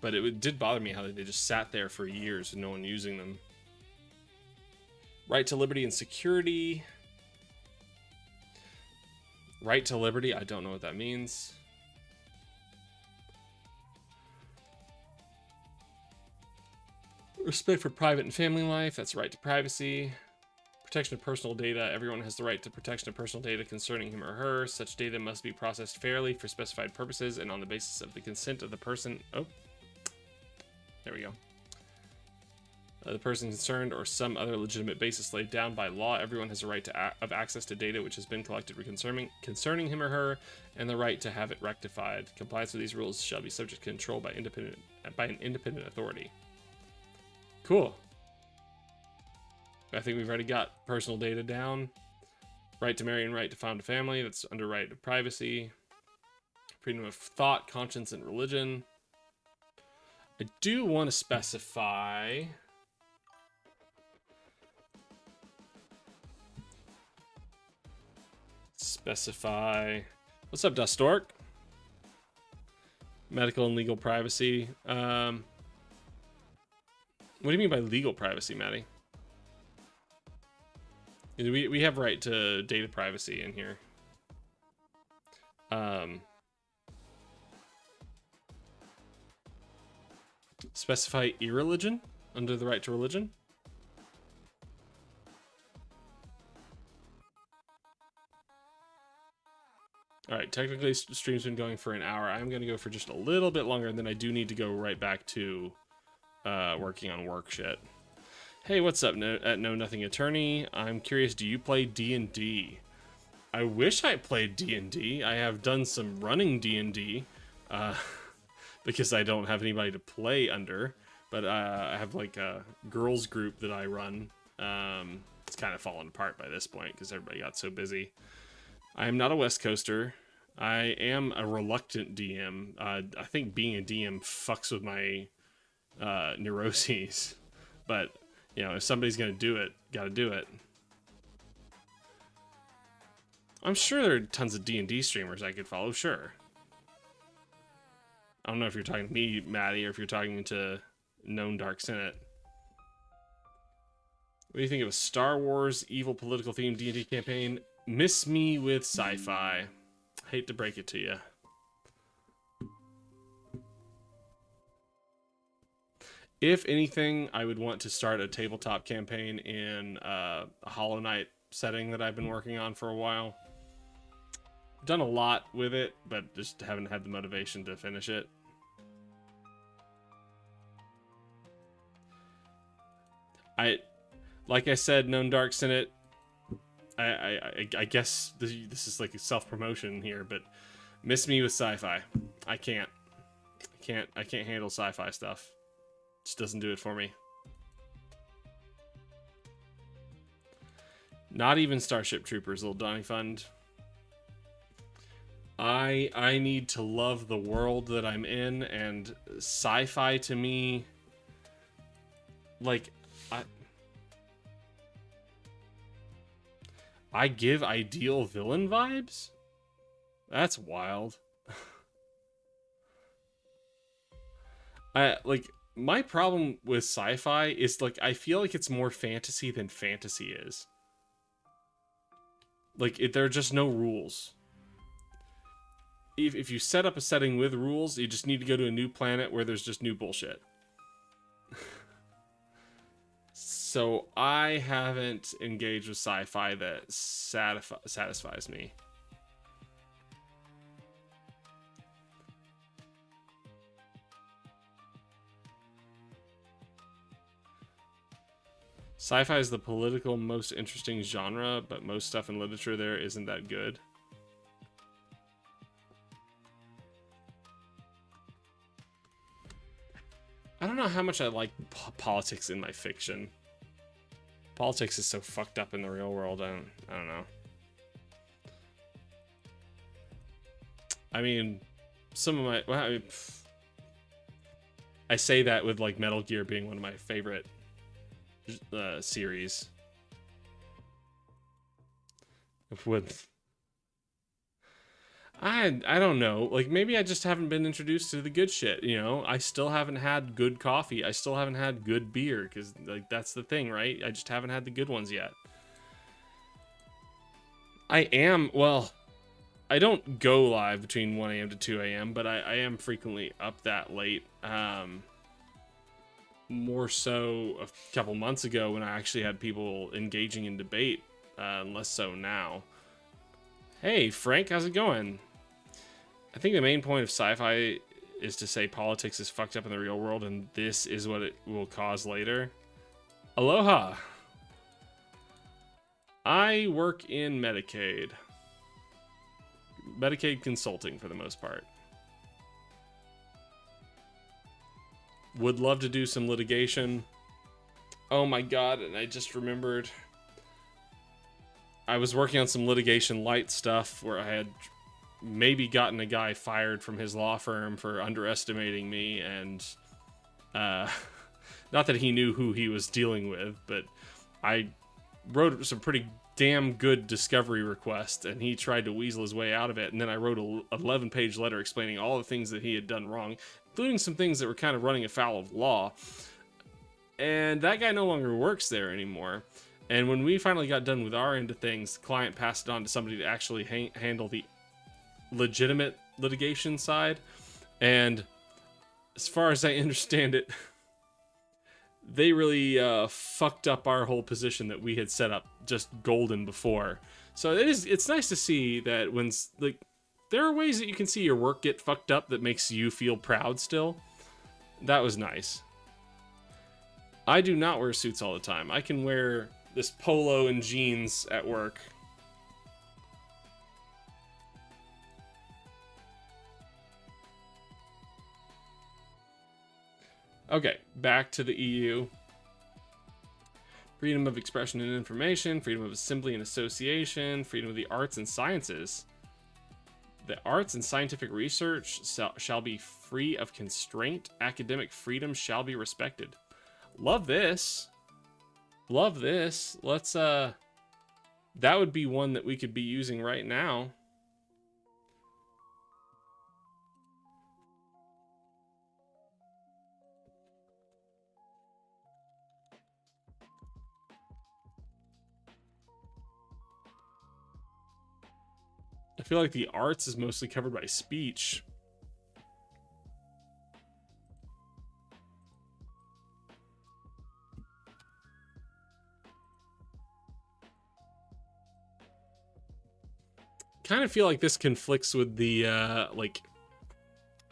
But it did bother me how they just sat there for years and no one using them. Right to liberty and security. Right to liberty, I don't know what that means. Respect for private and family life, that's right to privacy. Protection of personal data, everyone has the right to protection of personal data concerning him or her. Such data must be processed fairly for specified purposes and on the basis of the consent of the person. Oh. There we go. The person concerned or some other legitimate basis laid down by law. Everyone has a right to of access to data which has been collected concerning him or her, and the right to have it rectified. Compliance with these rules shall be subject to control by an independent authority. Cool. I think we've already got personal data down. Right to marry and right to found a family. That's under right to privacy. Freedom of thought, conscience, and religion. I do want to specify what's up, Dustork? Medical and legal privacy. What do you mean by legal privacy, Maddie? We have right to data privacy in here. Specify irreligion under the right to religion. All right, technically stream's been going for an hour. I'm going to go for just a little bit longer, and then I do need to go right back to working on work shit. Hey, what's up, at Know Nothing Attorney? I'm curious, do you play D&D? I wish I played D&D. I have done some running D&D, because I don't have anybody to play under, but I have like a girls group that I run. It's kind of fallen apart by this point because everybody got so busy. I am not a West Coaster. I am a reluctant DM. I think being a DM fucks with my neuroses, but you know, if somebody's gonna do it, gotta do it. I'm sure there are tons of D&D streamers I could follow, sure. I don't know if you're talking to me, Maddie, or if you're talking to known Dark Senate. What do you think of a Star Wars evil political themed D&D campaign? Miss me with sci-fi. Hate to break it to you. If anything, I would want to start a tabletop campaign in a Hollow Knight setting that I've been working on for a while. Done a lot with it, but just haven't had the motivation to finish it. Like I said, known Dark Senate. I guess this is like a self-promotion here, but miss me with sci-fi. I can't handle sci-fi stuff. Just doesn't do it for me. Not even Starship Troopers, little Donny Fund. I need to love the world that I'm in, and sci-fi to me, like, I give ideal villain vibes? That's wild. My problem with sci-fi is, like, I feel like it's more fantasy than fantasy is. Like, there are just no rules. If you set up a setting with rules, you just need to go to a new planet where there's just new bullshit. So I haven't engaged with sci-fi that satisfies me. Sci-fi is the political most interesting genre, but most stuff in literature there isn't that good. I don't know how much I like politics in my fiction. Politics is so fucked up in the real world. I don't know. I mean, some of my... Well, I say that with, like, Metal Gear being one of my favorite series. With... I don't know. Like, maybe I just haven't been introduced to the good shit, you know? I still haven't had good coffee. I still haven't had good beer, because, like, that's the thing, right? I just haven't had the good ones yet. Well, I don't go live between 1 a.m. to 2 a.m., but I am frequently up that late. More so a couple months ago when I actually had people engaging in debate, less so now. Hey, Frank, how's it going? I think the main point of sci-fi is to say politics is fucked up in the real world, and this is what it will cause later. Aloha! I work in Medicaid. Medicaid consulting for the most part. Would love to do some litigation. Oh my god, and I just remembered... I was working on some litigation light stuff where I had maybe gotten a guy fired from his law firm for underestimating me, and not that he knew who he was dealing with, but I wrote some pretty damn good discovery requests, and he tried to weasel his way out of it, and then I wrote an 11-page letter explaining all the things that he had done wrong, including some things that were kind of running afoul of law, and that guy no longer works there anymore. And when we finally got done with our end of things, the client passed it on to somebody to actually handle the legitimate litigation side. And as far as I understand it, they really fucked up our whole position that we had set up just golden before. So it's nice to see that when, like, there are ways that you can see your work get fucked up that makes you feel proud still. That was nice. I do not wear suits all the time. I can wear this polo and jeans at work. Okay, back to the EU. Freedom of expression and information, freedom of assembly and association, freedom of the arts and sciences. The arts and scientific research shall be free of constraint. Academic freedom shall be respected. Love this. Love this. Let's, that would be one that we could be using right now. I feel like the arts is mostly covered by speech. Kind of feel like this conflicts with the like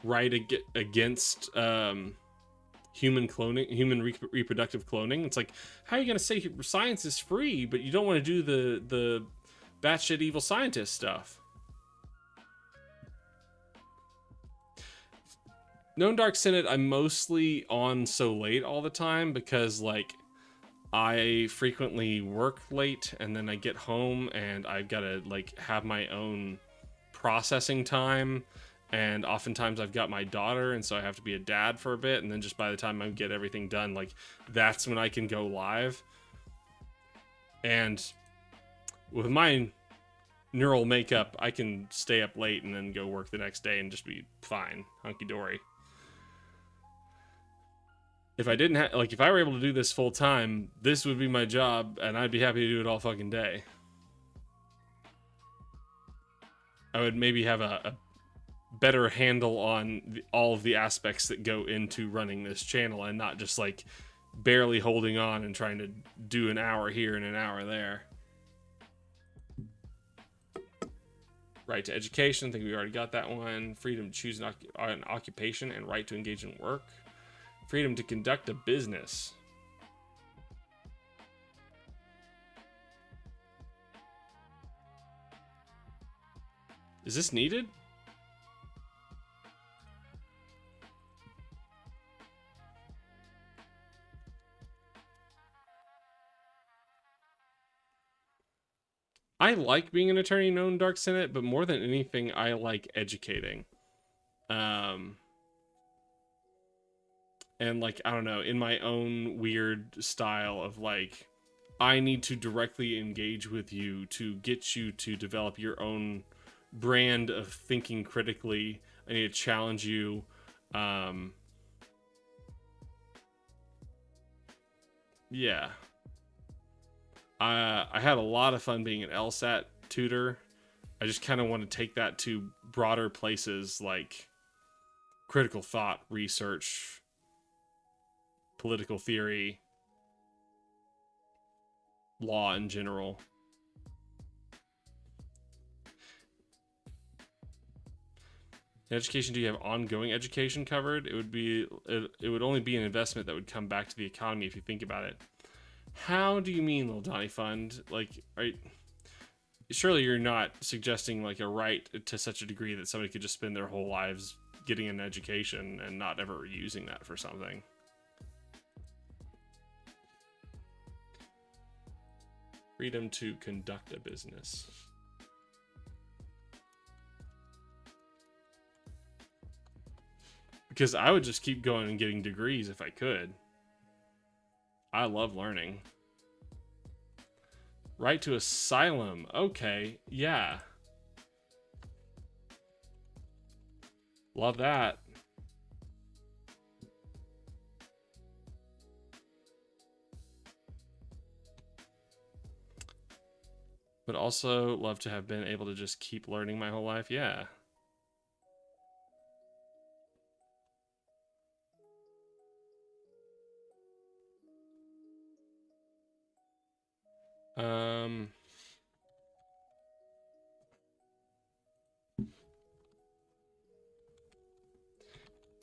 right against human cloning, reproductive cloning. It's like, how are you going to say science is free, but you don't want to do the batshit evil scientist stuff? Known Dark Senate, I'm mostly on so late all the time because, like, I frequently work late and then I get home and I've got to, like, have my own processing time. And oftentimes I've got my daughter, and so I have to be a dad for a bit. And then just by the time I get everything done, like, that's when I can go live. And with my neural makeup, I can stay up late and then go work the next day and just be fine, hunky-dory. If I didn't have, like, if I were able to do this full time, this would be my job, and I'd be happy to do it all fucking day. I would maybe have a better handle on all of the aspects that go into running this channel, and not just, like, barely holding on and trying to do an hour here and an hour there. Right to education, I think we already got that one. Freedom to choose an occupation and right to engage in work. Freedom to conduct a business. Is this needed? I like being an attorney known Dark Senate, but more than anything, I like educating. And, like, I don't know, in my own weird style of, like, I need to directly engage with you to get you to develop your own brand of thinking critically. I need to challenge you. Yeah. I had a lot of fun being an LSAT tutor. I just kind of want to take that to broader places like critical thought research, political theory, law in general. In education, do you have ongoing education covered? It would only be an investment that would come back to the economy if you think about it. How do you mean, Little Donny Fund? Like, surely you're not suggesting, like, a right to such a degree that somebody could just spend their whole lives getting an education and not ever using that for something. Freedom to conduct a business. Because I would just keep going and getting degrees if I could. I love learning. Right to asylum. Okay, yeah. Love that. But also love to have been able to just keep learning my whole life. Yeah.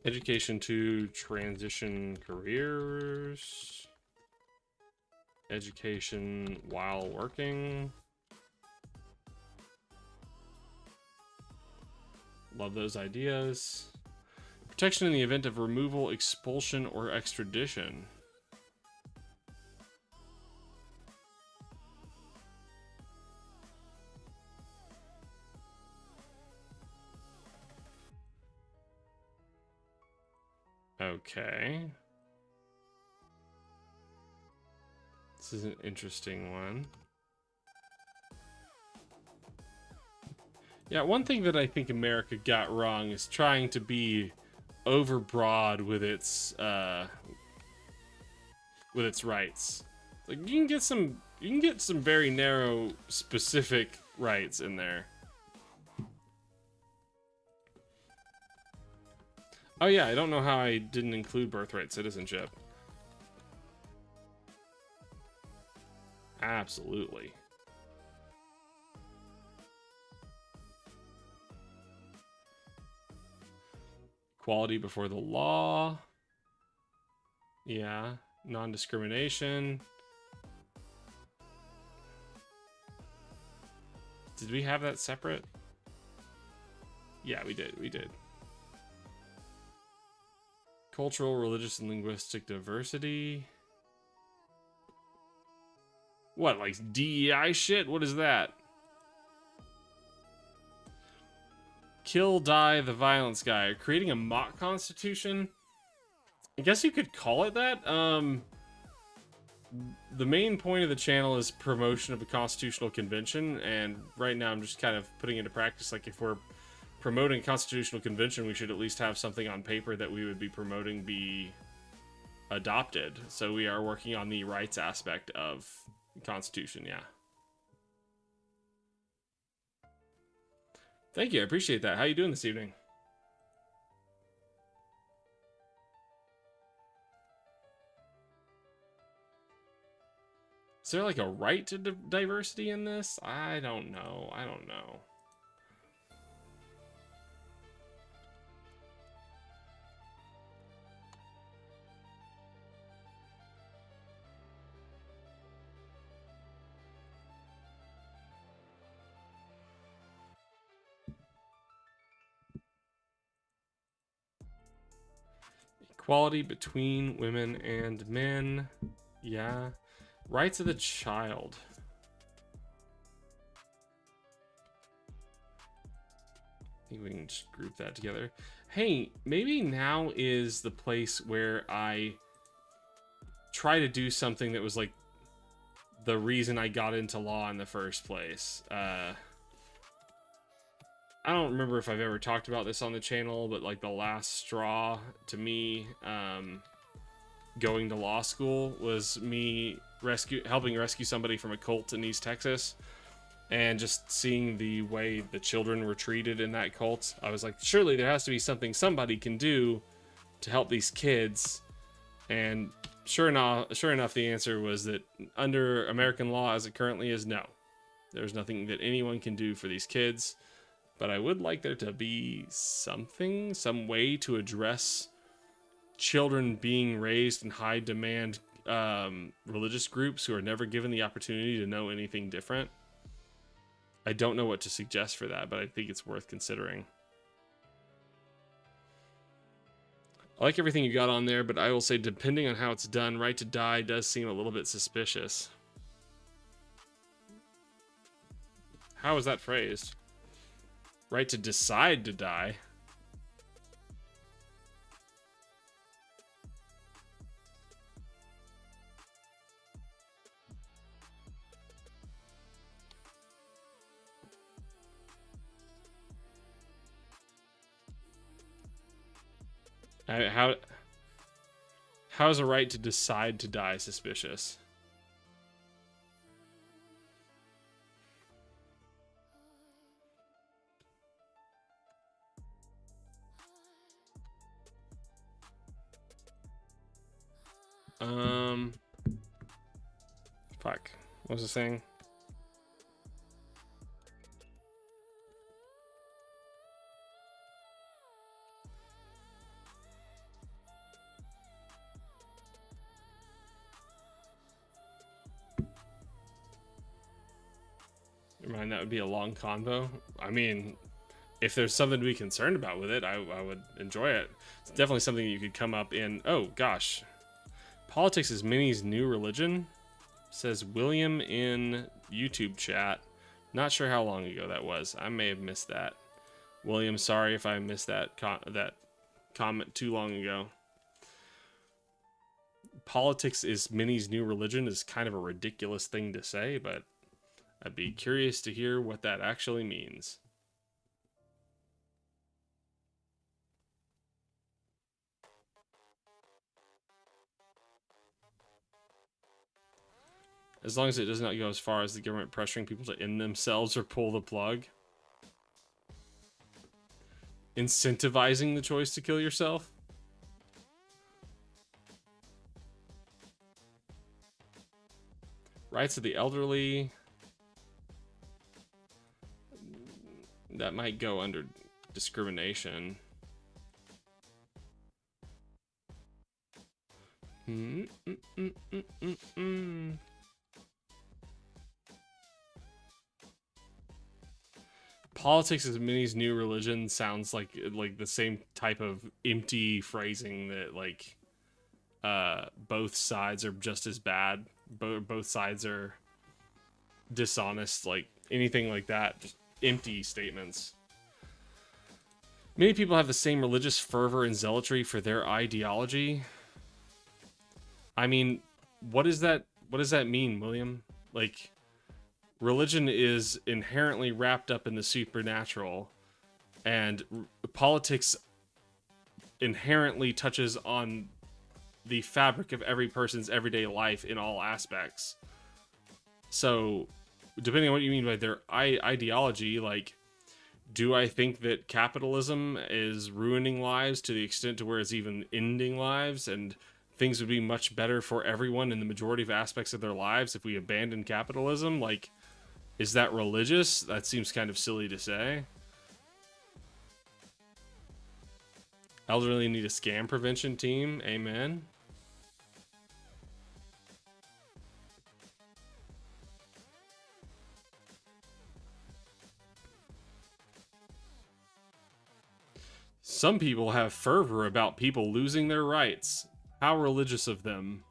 Education to transition careers. Education while working. Love those ideas. Protection in the event of removal, expulsion, or extradition. Okay. This is an interesting one. Yeah, one thing that I think America got wrong is trying to be overbroad with its rights. Like, you can get some very narrow, specific rights in there. Oh yeah, I don't know how I didn't include birthright citizenship. Absolutely. Equality before the law. Yeah. Non-discrimination. Did we have that separate? Yeah, we did. We did. Cultural, religious, and linguistic diversity. What, like DEI shit? What is that? Kill, die, the violence guy. Creating a mock constitution? I guess you could call it that. The main point of the channel is promotion of a constitutional convention, and right now I'm just kind of putting into practice, like, if we're promoting a constitutional convention, we should at least have something on paper that we would be promoting be adopted. So we are working on the rights aspect of the Constitution, yeah. Thank you, I appreciate that. How you doing this evening? Is there like a right to diversity in this? I don't know. I don't know. Equality between women and men. Yeah. Rights of the child. I think we can just group that together. Hey, maybe now is the place where I try to do something that was like the reason I got into law in the first place. I don't remember if I've ever talked about this on the channel, but like the last straw to me going to law school was me helping rescue somebody from a cult in East Texas, and just seeing the way the children were treated in that cult. I was like, surely there has to be something somebody can do to help these kids. And sure enough, the answer was that under American law as it currently is, no. There's nothing that anyone can do for these kids. But I would like there to be something, some way to address children being raised in high demand religious groups who are never given the opportunity to know anything different. I don't know what to suggest for that, but I think it's worth considering. I like everything you got on there, but I will say, depending on how it's done, right to die does seem a little bit suspicious. How is that phrased? Right to decide to die. How is a right to decide to die suspicious? Fuck. What was I saying? Never mind, that would be a long convo. I mean, if there's something to be concerned about with it, I would enjoy it. It's definitely something you could come up in. Oh, gosh. Politics is Minnie's new religion, says William in YouTube chat. Not sure how long ago that was. I may have missed that. William, sorry if I missed that comment too long ago. Politics is Minnie's new religion is kind of a ridiculous thing to say, but I'd be curious to hear what that actually means. As long as it does not go as far as the government pressuring people to end themselves or pull the plug. Incentivizing the choice to kill yourself. Rights of the elderly. That might go under discrimination. Politics as Minnie's new religion sounds like the same type of empty phrasing that like both sides are just as bad. Both sides are dishonest, like anything like that. Just empty statements. Many people have the same religious fervor and zealotry for their ideology. I mean, what does that mean, William? Like, religion is inherently wrapped up in the supernatural, and politics inherently touches on the fabric of every person's everyday life in all aspects. So, depending on what you mean by their ideology, like, do I think that capitalism is ruining lives to the extent to where it's even ending lives, and things would be much better for everyone in the majority of aspects of their lives if we abandon capitalism? Like, is that religious? That seems kind of silly to say. Elderly need a scam prevention team. Amen. Some people have fervor about people losing their rights. How religious of them.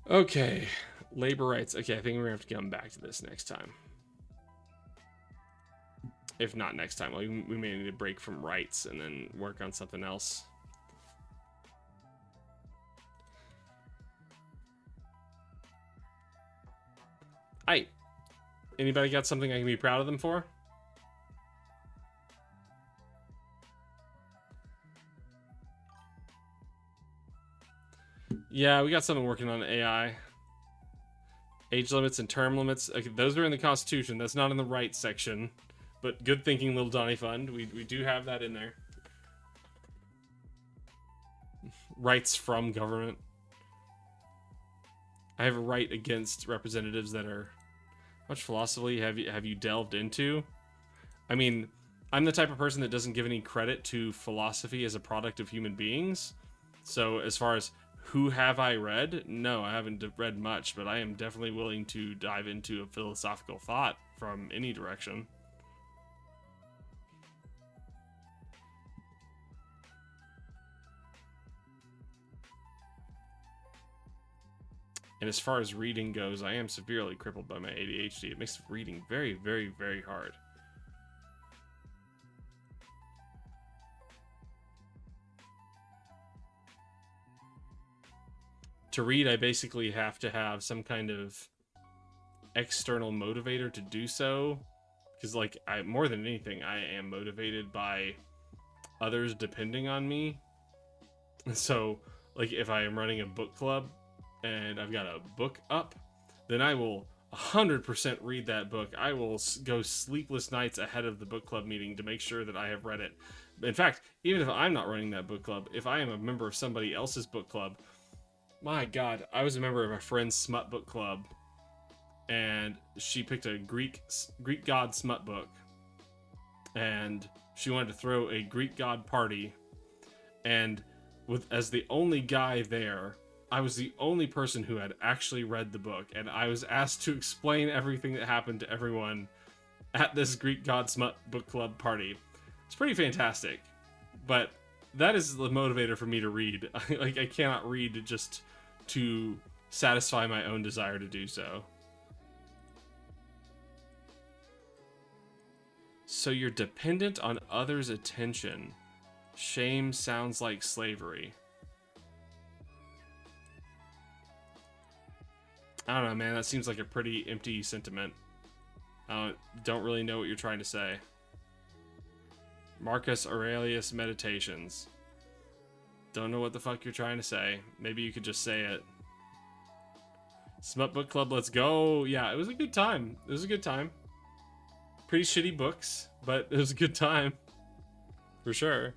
Okay, labor rights. Okay, I think we're gonna have to come back to this next time. If not next time, we may need a break from rights and then work on something else. Hey, anybody got something I can be proud of them for? Yeah, we got something working on AI. Age limits and term limits. Okay, those are in the Constitution. That's not in the rights section. But good thinking, little Donny Fund. We do have that in there. Rights from government. I have a right against representatives that are... How much philosophy have you delved into? I mean, I'm the type of person that doesn't give any credit to philosophy as a product of human beings. So as far as who have I read? No, I haven't read much, but I am definitely willing to dive into a philosophical thought from any direction. And as far as reading goes, I am severely crippled by my ADHD. It makes reading very, very, very hard. To read, I basically have to have some kind of external motivator to do so. Because, like, more than anything, I am motivated by others depending on me. So, like, if I am running a book club, and I've got a book up, then I will 100% read that book. I will go sleepless nights ahead of the book club meeting to make sure that I have read it. In fact, even if I'm not running that book club, if I am a member of somebody else's book club, my God, I was a member of a friend's smut book club, and she picked a Greek god smut book, and she wanted to throw a Greek god party, and as the only guy there, I was the only person who had actually read the book, and I was asked to explain everything that happened to everyone at this Greek God Smut Book Club party. It's pretty fantastic, but that is the motivator for me to read. Like, I cannot read just to satisfy my own desire to do so. So you're dependent on others' attention. Shame sounds like slavery. I don't know, man. That seems like a pretty empty sentiment. I don't really know what you're trying to say. Marcus Aurelius Meditations. Don't know what the fuck you're trying to say. Maybe you could just say it. Smut Book Club, let's go. Yeah, it was a good time. It was a good time. pretty shitty books, but it was a good time. For sure.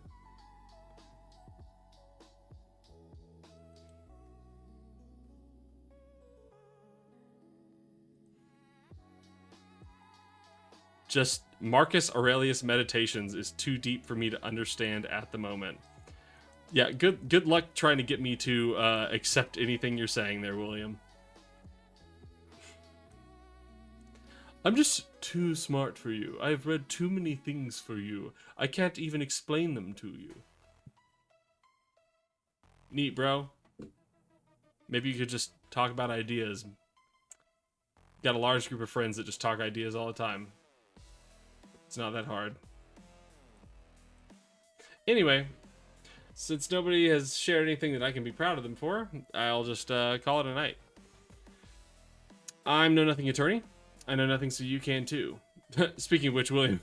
Just Marcus Aurelius Meditations is too deep for me to understand at the moment. Yeah, good luck trying to get me to accept anything you're saying there, William. I'm just too smart for you. I've read too many things for you. I can't even explain them to you. Neat, bro. Maybe you could just talk about ideas. Got a large group of friends that just talk ideas all the time. It's not that hard. Anyway, since nobody has shared anything that I can be proud of them for, I'll just call it a night. I'm Know Nothing Attorney. I know nothing, so you can too. Speaking of which, William,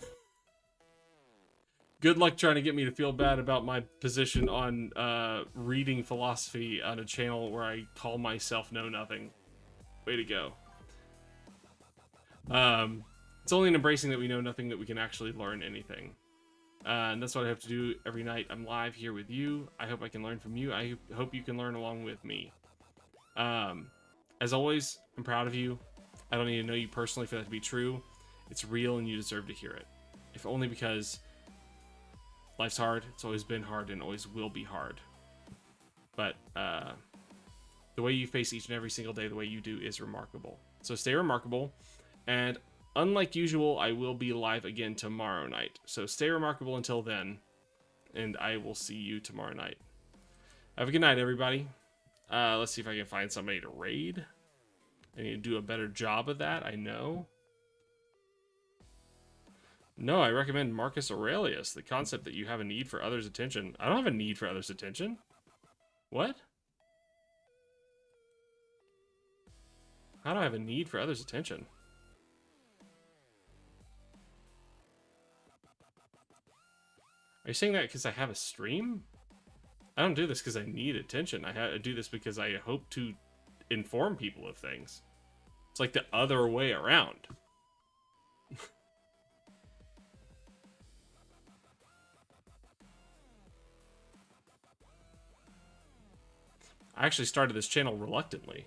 good luck trying to get me to feel bad about my position on reading philosophy on a channel where I call myself Know Nothing. Way to go. It's only in embracing that we know nothing that we can actually learn anything. And that's what I hope to do every night. I'm live here with you. I hope I can learn from you. I hope you can learn along with me. As always, I'm proud of you. I don't need to know you personally for that to be true. It's real and you deserve to hear it. If only because life's hard. It's always been hard and always will be hard. But the way you face each and every single day, the way you do, is remarkable. So stay remarkable. And unlike usual, I will be live again tomorrow night. So stay remarkable until then. And I will see you tomorrow night. Have a good night, everybody. Let's see if I can find somebody to raid. I need to do a better job of that, I know. No, I recommend Marcus Aurelius, the concept that you have a need for others' attention. I don't have a need for others' attention. What? How do I have a need for others' attention? Are you saying that because I have a stream? I don't do this because I need attention. I do this because I hope to inform people of things. It's like the other way around. I actually started this channel reluctantly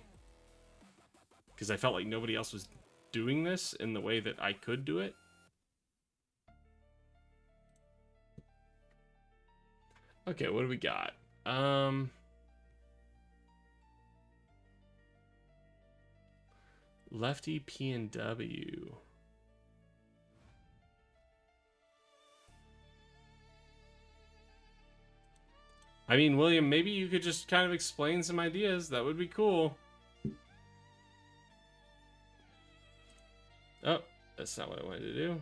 because I felt like nobody else was doing this in the way that I could do it. Okay, what do we got? Lefty P&W. I mean, William, maybe you could just kind of explain some ideas. That would be cool. Oh, that's not what I wanted to do.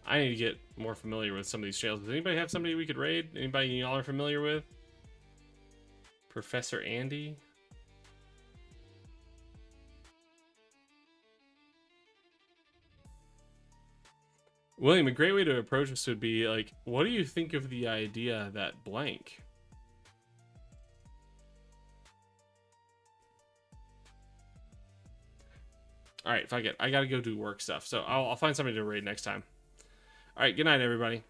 I need to get more familiar with some of these channels. Does anybody have somebody we could raid? Anybody y'all are familiar with? Professor Andy? William, a great way to approach this would be like, what do you think of the idea that blank? All right, I gotta go do work stuff. So I'll find somebody to raid next time. All right, good night, everybody.